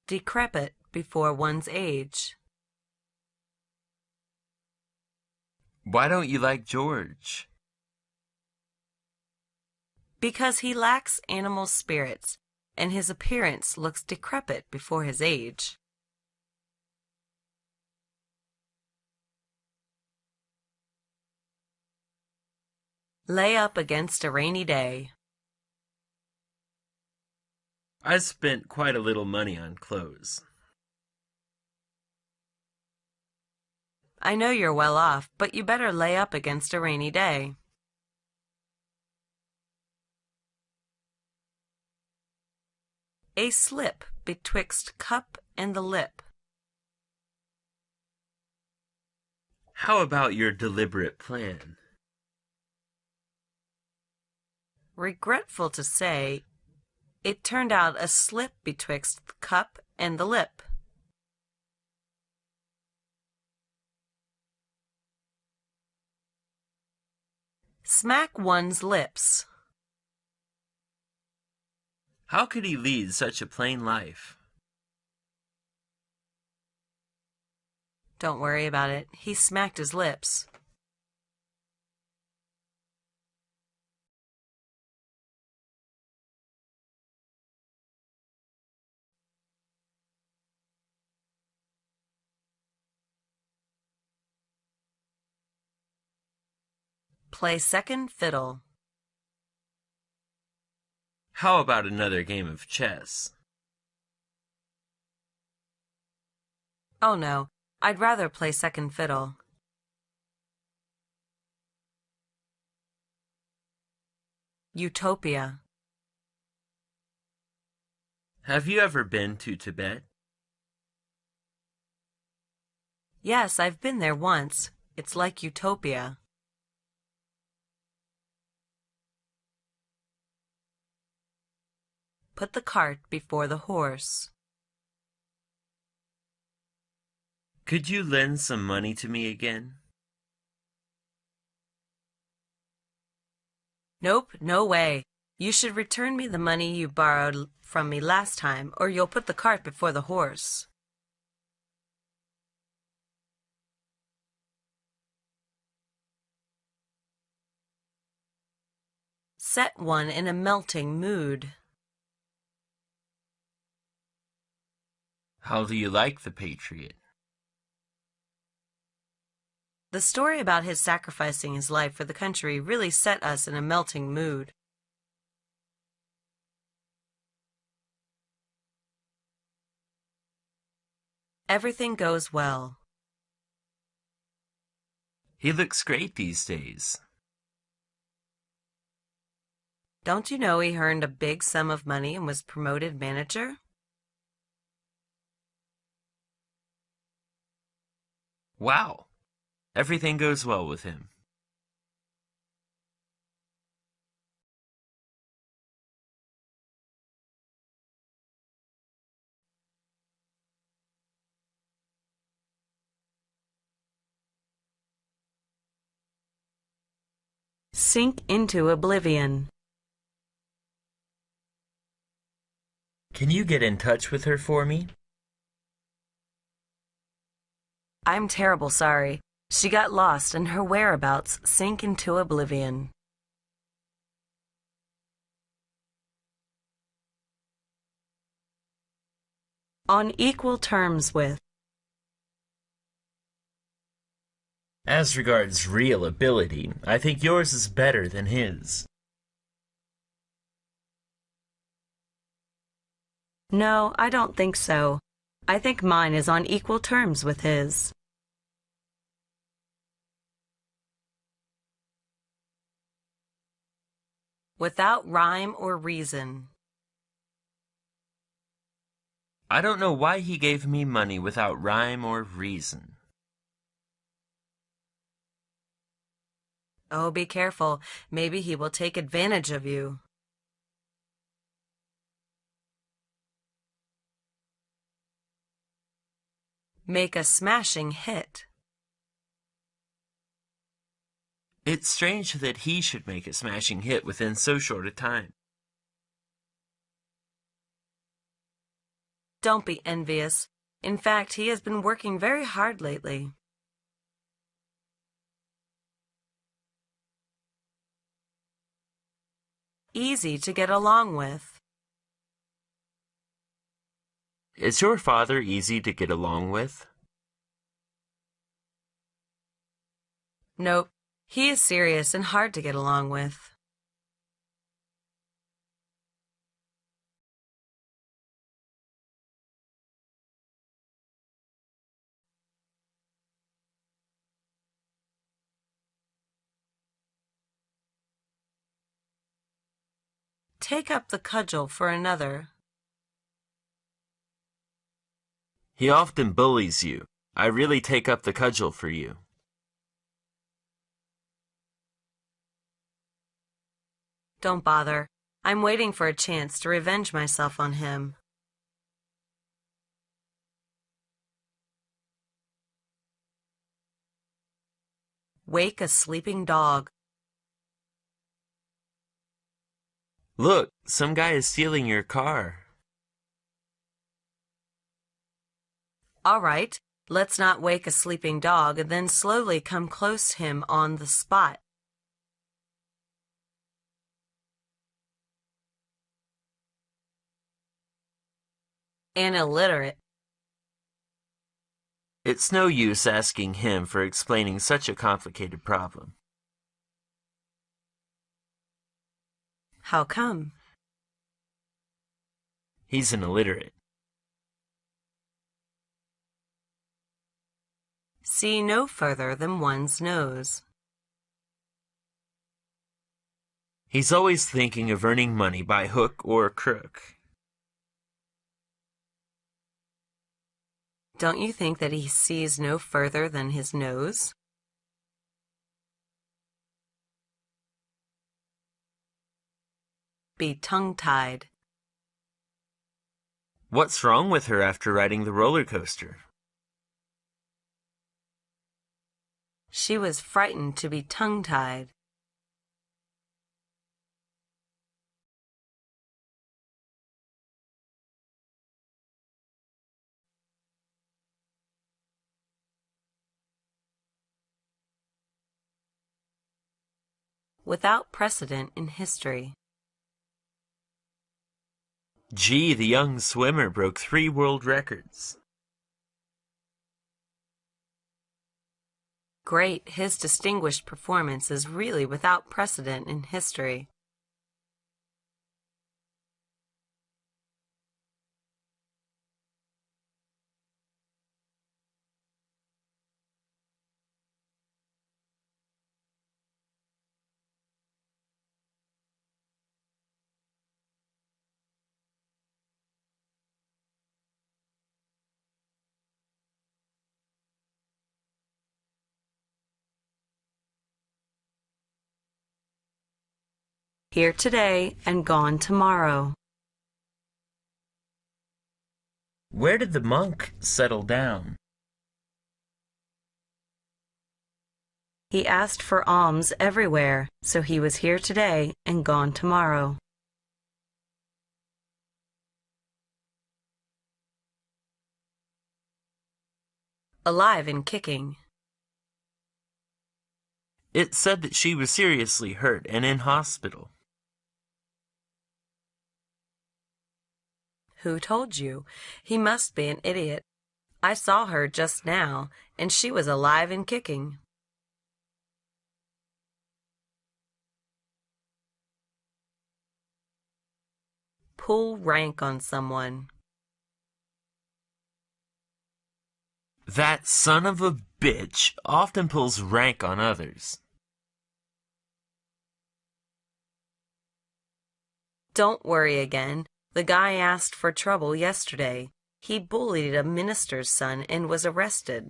Decrepit before one's age. Why don't you like George? Because he lacks animal spirits, and his appearance looks decrepit before his age. Lay up against a rainy day. I spent quite a little money on clothes. I know you're well off, but you better lay up against a rainy day. A slip betwixt cup and the lip. How about your deliberate plan? Regretful to say, it turned out a slip betwixt the cup and the lip. Smack one's lips. How could he lead such a plain life? Don't worry about it. He smacked his lips. Play second fiddle. How about another game of chess? Oh no, I'd rather play second fiddle. Utopia. Have you ever been to Tibet? Yes, I've been there once. It's like utopia. Put the cart before the horse. Could you lend some money to me again? Nope, no way. You should return me the money you borrowed from me last time, or you'll put the cart before the horse. Set one in a melting mood. How do you like the Patriot? The story about his sacrificing his life for the country really set us in a melting mood. Everything goes well. He looks great these days. Don't you know he earned a big sum of money and was promoted manager? Wow! Everything goes well with him. sink into oblivion. Can you get in touch with her for me? I'm terrible sorry. She got lost and her whereabouts sink into oblivion. On equal terms with. As regards real ability, I think yours is better than his. No, I don't think so. I think mine is on equal terms with his. Without rhyme or reason. I don't know why he gave me money without rhyme or reason. Oh, be careful. Maybe he will take advantage of you. Make a smashing hit. It's strange that he should make a smashing hit within so short a time. Don't be envious. In fact, he has been working very hard lately. Easy to get along with. Is your father easy to get along with? Nope. He is serious and hard to get along with. Take up the cudgel for another. He often bullies you. I really take up the cudgel for you. Don't bother. I'm waiting for a chance to revenge myself on him. Wake a sleeping dog. Look, some guy is stealing your car. All right, let's not wake a sleeping dog and then slowly come close to him on the spot. An illiterate. It's no use asking him for explaining such a complicated problem. How come? He's an illiterate. See no further than one's nose. He's always thinking of earning money by hook or crook. Don't you think that he sees no further than his nose? Be tongue-tied. What's wrong with her after riding the roller coaster? She was frightened to be tongue-tied. Without precedent in history. Gee, the young swimmer broke 3 world records. Great, his distinguished performance is really without precedent in history. Here today and gone tomorrow. Where did the monk settle down? He asked for alms everywhere, so he was here today and gone tomorrow. Alive and kicking. It said that she was seriously hurt and in hospital. Who told you? He must be an idiot. I saw her just now, and she was alive and kicking. Pull rank on someone. That son of a bitch often pulls rank on others. Don't worry again. The guy asked for trouble yesterday. He bullied a minister's son and was arrested.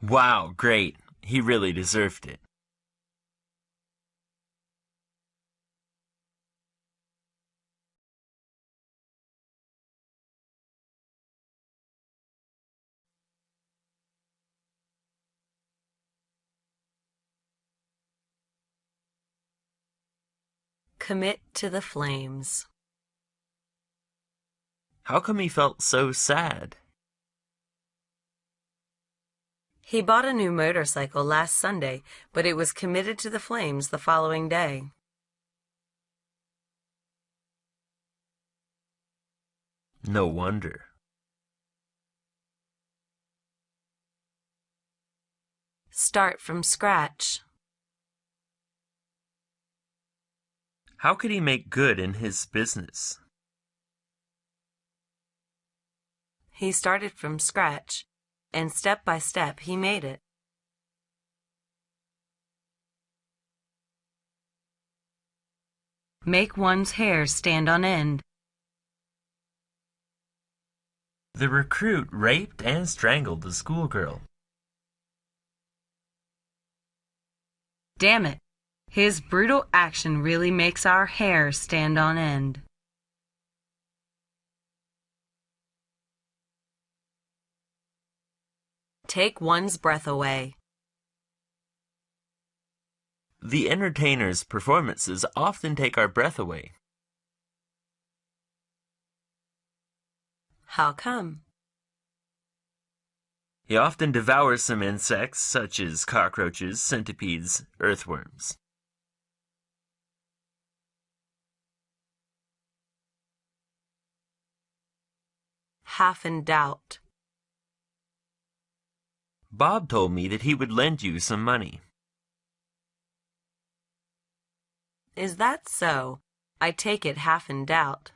Wow, great. He really deserved it. Commit to the flames. How come he felt so sad? He bought a new motorcycle last Sunday, but it was committed to the flames the following day. No wonder. Start from scratch. How could he make good in his business? He started from scratch, and step by step he made it. Make one's hair stand on end. The recruit raped and strangled the schoolgirl. Damn it! His brutal action really makes our hair stand on end. Take one's breath away. The entertainer's performances often take our breath away. How come? He often devours some insects, such as cockroaches, centipedes, earthworms. Half in doubt. Bob told me that he would lend you some money. Is that so? I take it half in doubt.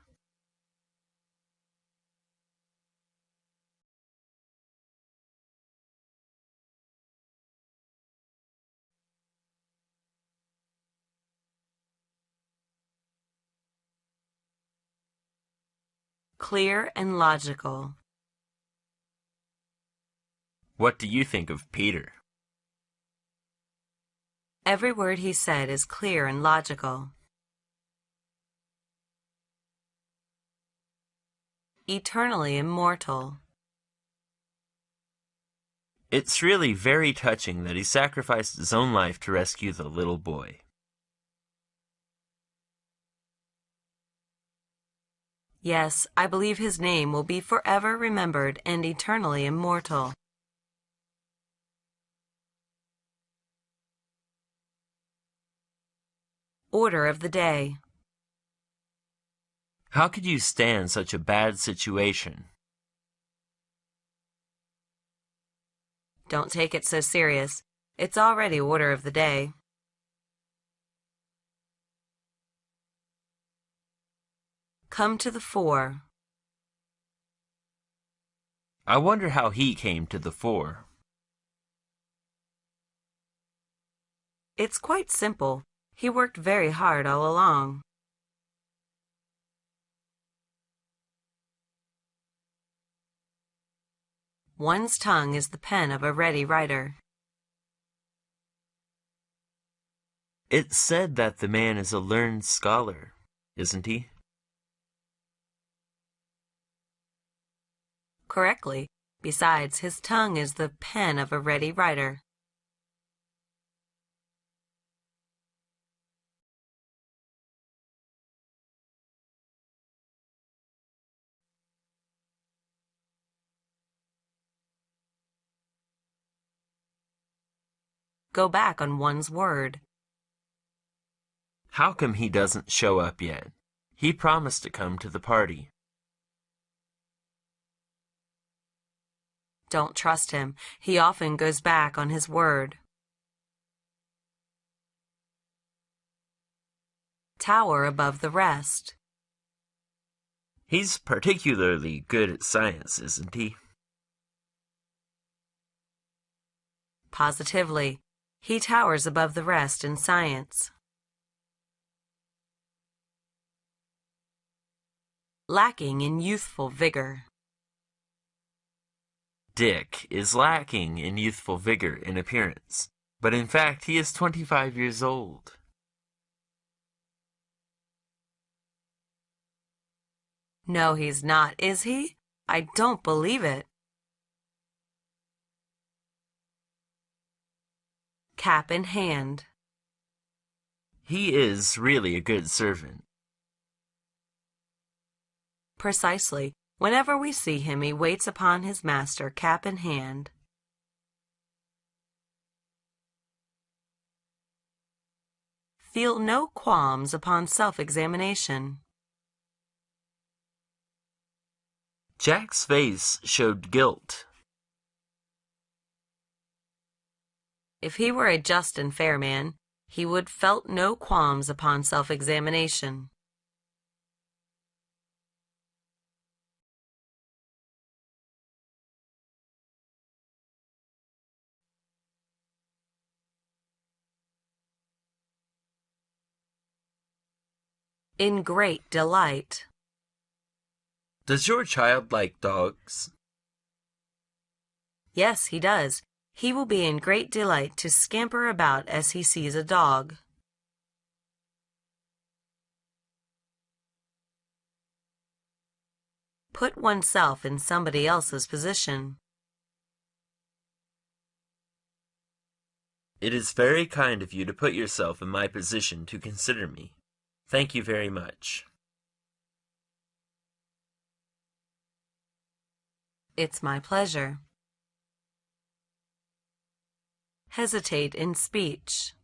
Clear and logical. What do you think of Peter? Every word he said is clear and logical. Eternally immortal. It's really very touching that he sacrificed his own life to rescue the little boy. Yes, I believe his name will be forever remembered and eternally immortal. Order of the day. How could you stand such a bad situation? Don't take it so serious. It's already order of the day. Come to the fore. I wonder how he came to the fore. It's quite simple. He worked very hard all along. One's tongue is the pen of a ready writer. It's said that the man is a learned scholar, isn't he? correctly. Besides, his tongue is the pen of a ready writer. Go back on one's word. How come he doesn't show up yet? He promised to come to the party. Don't trust him. He often goes back on his word. Tower above the rest. He's particularly good at science, isn't he? Positively. He towers above the rest in science. Lacking in youthful vigor. Dick is lacking in youthful vigor in appearance, but in fact he is 25 years old. No, he's not, is he? I don't believe it. Cap in hand. He is really a good servant. Precisely. Whenever we see him, he waits upon his master, cap in hand. Feel no qualms upon self-examination. Jack's face showed guilt. If he were a just and fair man, he would felt no qualms upon self-examination. In great delight. Does your child like dogs? Yes, he does. He will be in great delight to scamper about as he sees a dog. Put oneself in somebody else's position. It is very kind of you to put yourself in my position to consider me. Thank you very much. It's my pleasure. Hesitate in speech.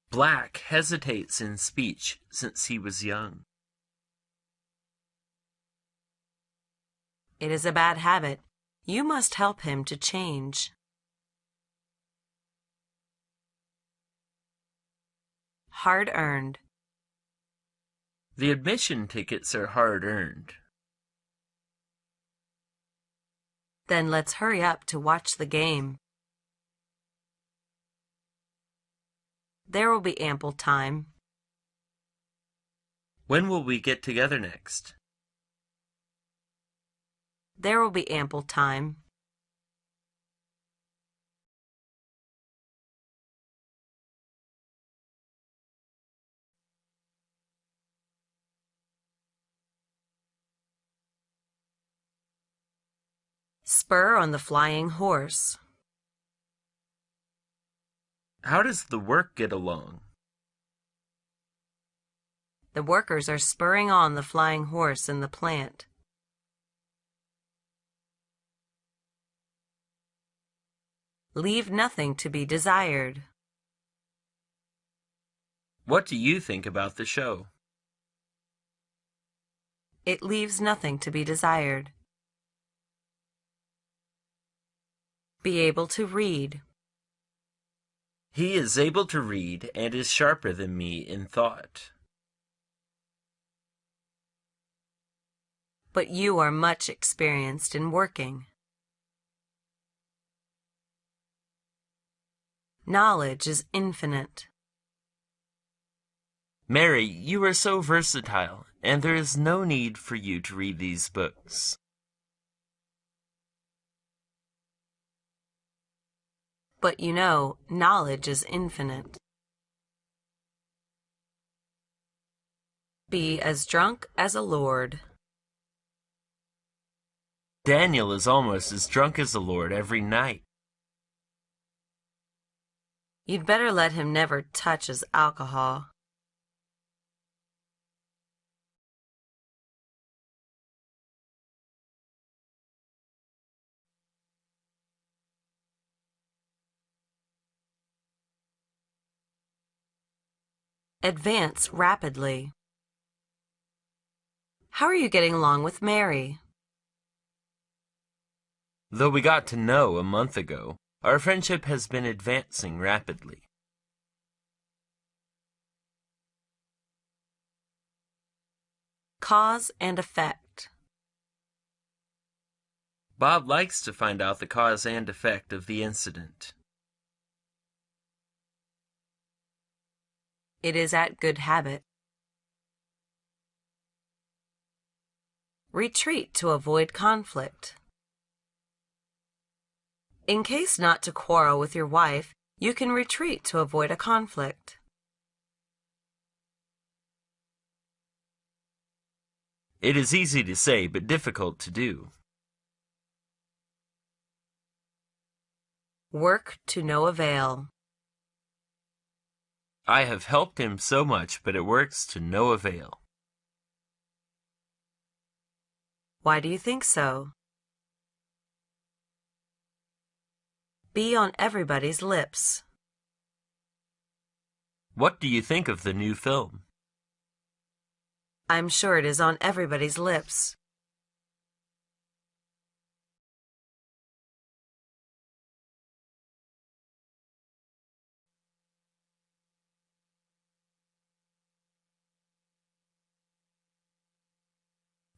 Black hesitates in speech since he was young. It is a bad habit. You must help him to change. Hard earned. The admission tickets are hard earned. Then let's hurry up to watch the game. There will be ample time. When will we get together next? There will be ample time. Spur on the flying horse. How does the work get along? The workers are spurring on the flying horse in the plant. Leave nothing to be desired. What do you think about the show? It leaves nothing to be desired. Be able to read. He is able to read and is sharper than me in thought. But you are much experienced in working. Knowledge is infinite. Mary, you are so versatile, and there is no need for you to read these books. But you know, knowledge is infinite. Be as drunk as a lord. Daniel is almost as drunk as the Lord every night. You'd better let him never touch his alcohol. Advance rapidly. How are you getting along with Mary? Though we got to know a month ago, our friendship has been advancing rapidly. Cause and effect. Bob likes to find out the cause and effect of the incident. It is at good habit. Retreat to avoid conflict. In case not to quarrel with your wife, you can retreat to avoid a conflict. It is easy to say, but difficult to do. Work to no avail. I have helped him so much, but it works to no avail. Why do you think so? Be on everybody's lips. What do you think of the new film? I'm sure it is on everybody's lips.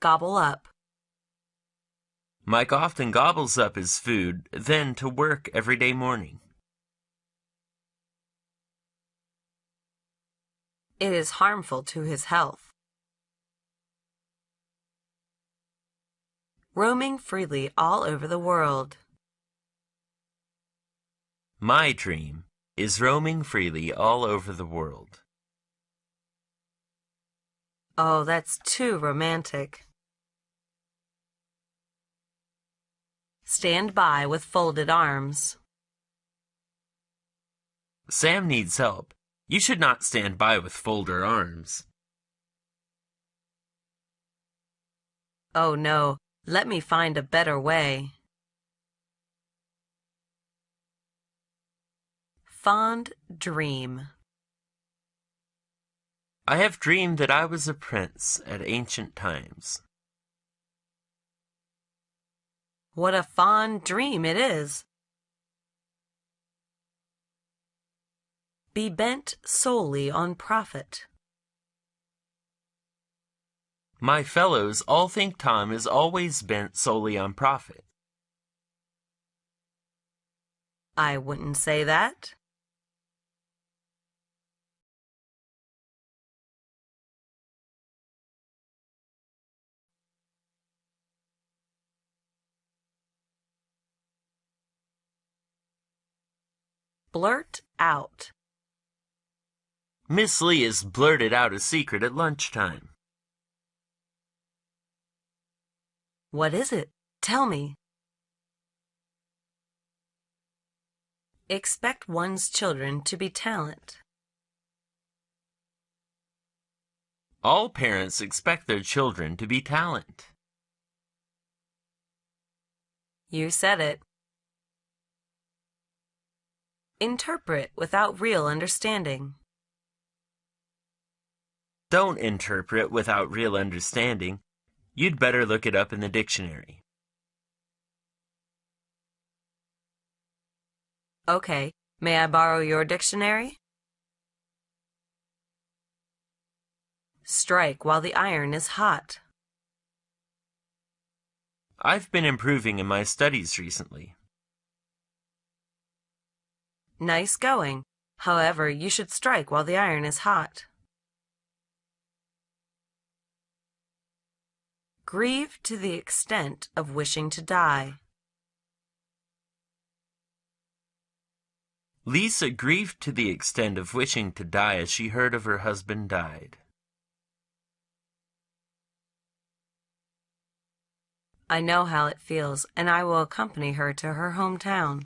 Gobble up. Mike often gobbles up his food, then to work every day morning. It is harmful to his health. Roaming freely all over the world. My dream is roaming freely all over the world. Oh, that's too romantic. Stand by with folded arms. Sam needs help. You should not stand by with folded arms. Oh no, let me find a better way. Fond dream. I have dreamed that I was a prince at ancient times. What a fond dream it is. Be bent solely on profit. My fellows all think Tom is always bent solely on profit. I wouldn't say that. Blurt out. Miss Lee has blurted out a secret at lunchtime. What is it? Tell me. Expect one's children to be talent. All parents expect their children to be talent. You said it. Interpret without real understanding. Don't interpret without real understanding. You'd better look it up in the dictionary. Okay, may I borrow your dictionary? Strike while the iron is hot. I've been improving in my studies recently. Nice going. However, you should strike while the iron is hot. Grieve to the extent of wishing to die. Lisa grieved to the extent of wishing to die as she heard of her husband died. I know how it feels, and I will accompany her to her hometown.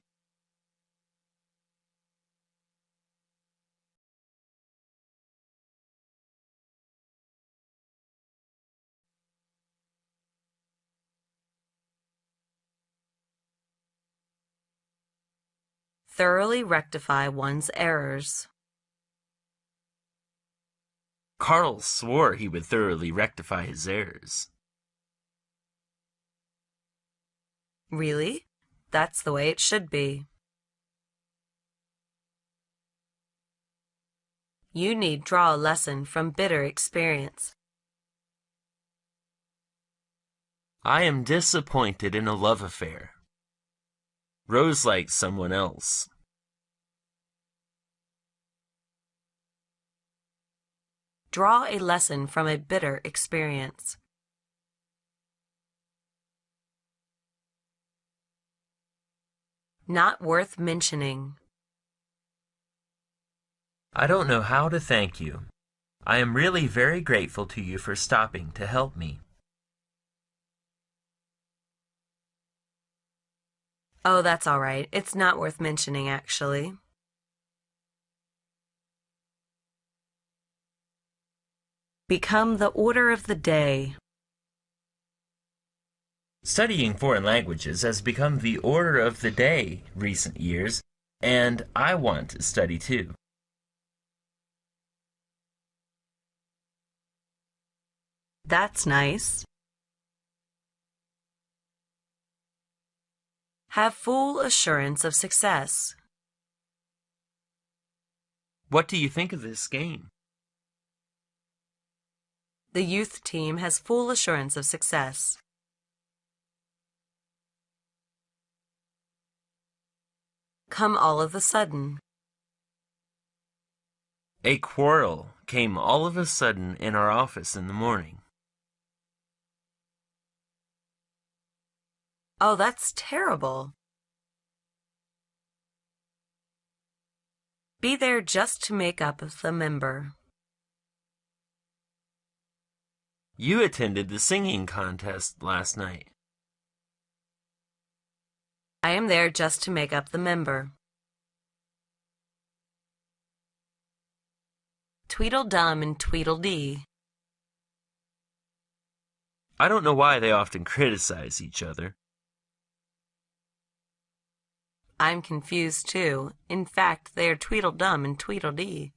Thoroughly rectify one's errors. Carl swore he would thoroughly rectify his errors. Really? That's the way it should be. You need draw a lesson from bitter experience. I am disappointed in a love affair. Rose likes someone else. Draw a lesson from a bitter experience. Not worth mentioning. I don't know how to thank you. I am really very grateful to you for stopping to help me. Oh, that's all right. It's not worth mentioning, actually. Become the order of the day. Studying foreign languages has become the order of the day recent years, and I want to study too. That's nice. Have full assurance of success. What do you think of this game? The youth team has full assurance of success. Come all of a sudden. A quarrel came all of a sudden in our office in the morning. Oh, that's terrible. Be there just to make up the member. You attended the singing contest last night. I am there just to make up the member. Tweedledum and Tweedledee. I don't know why they often criticize each other. I'm confused too. In fact, they are Tweedledum and Tweedledee.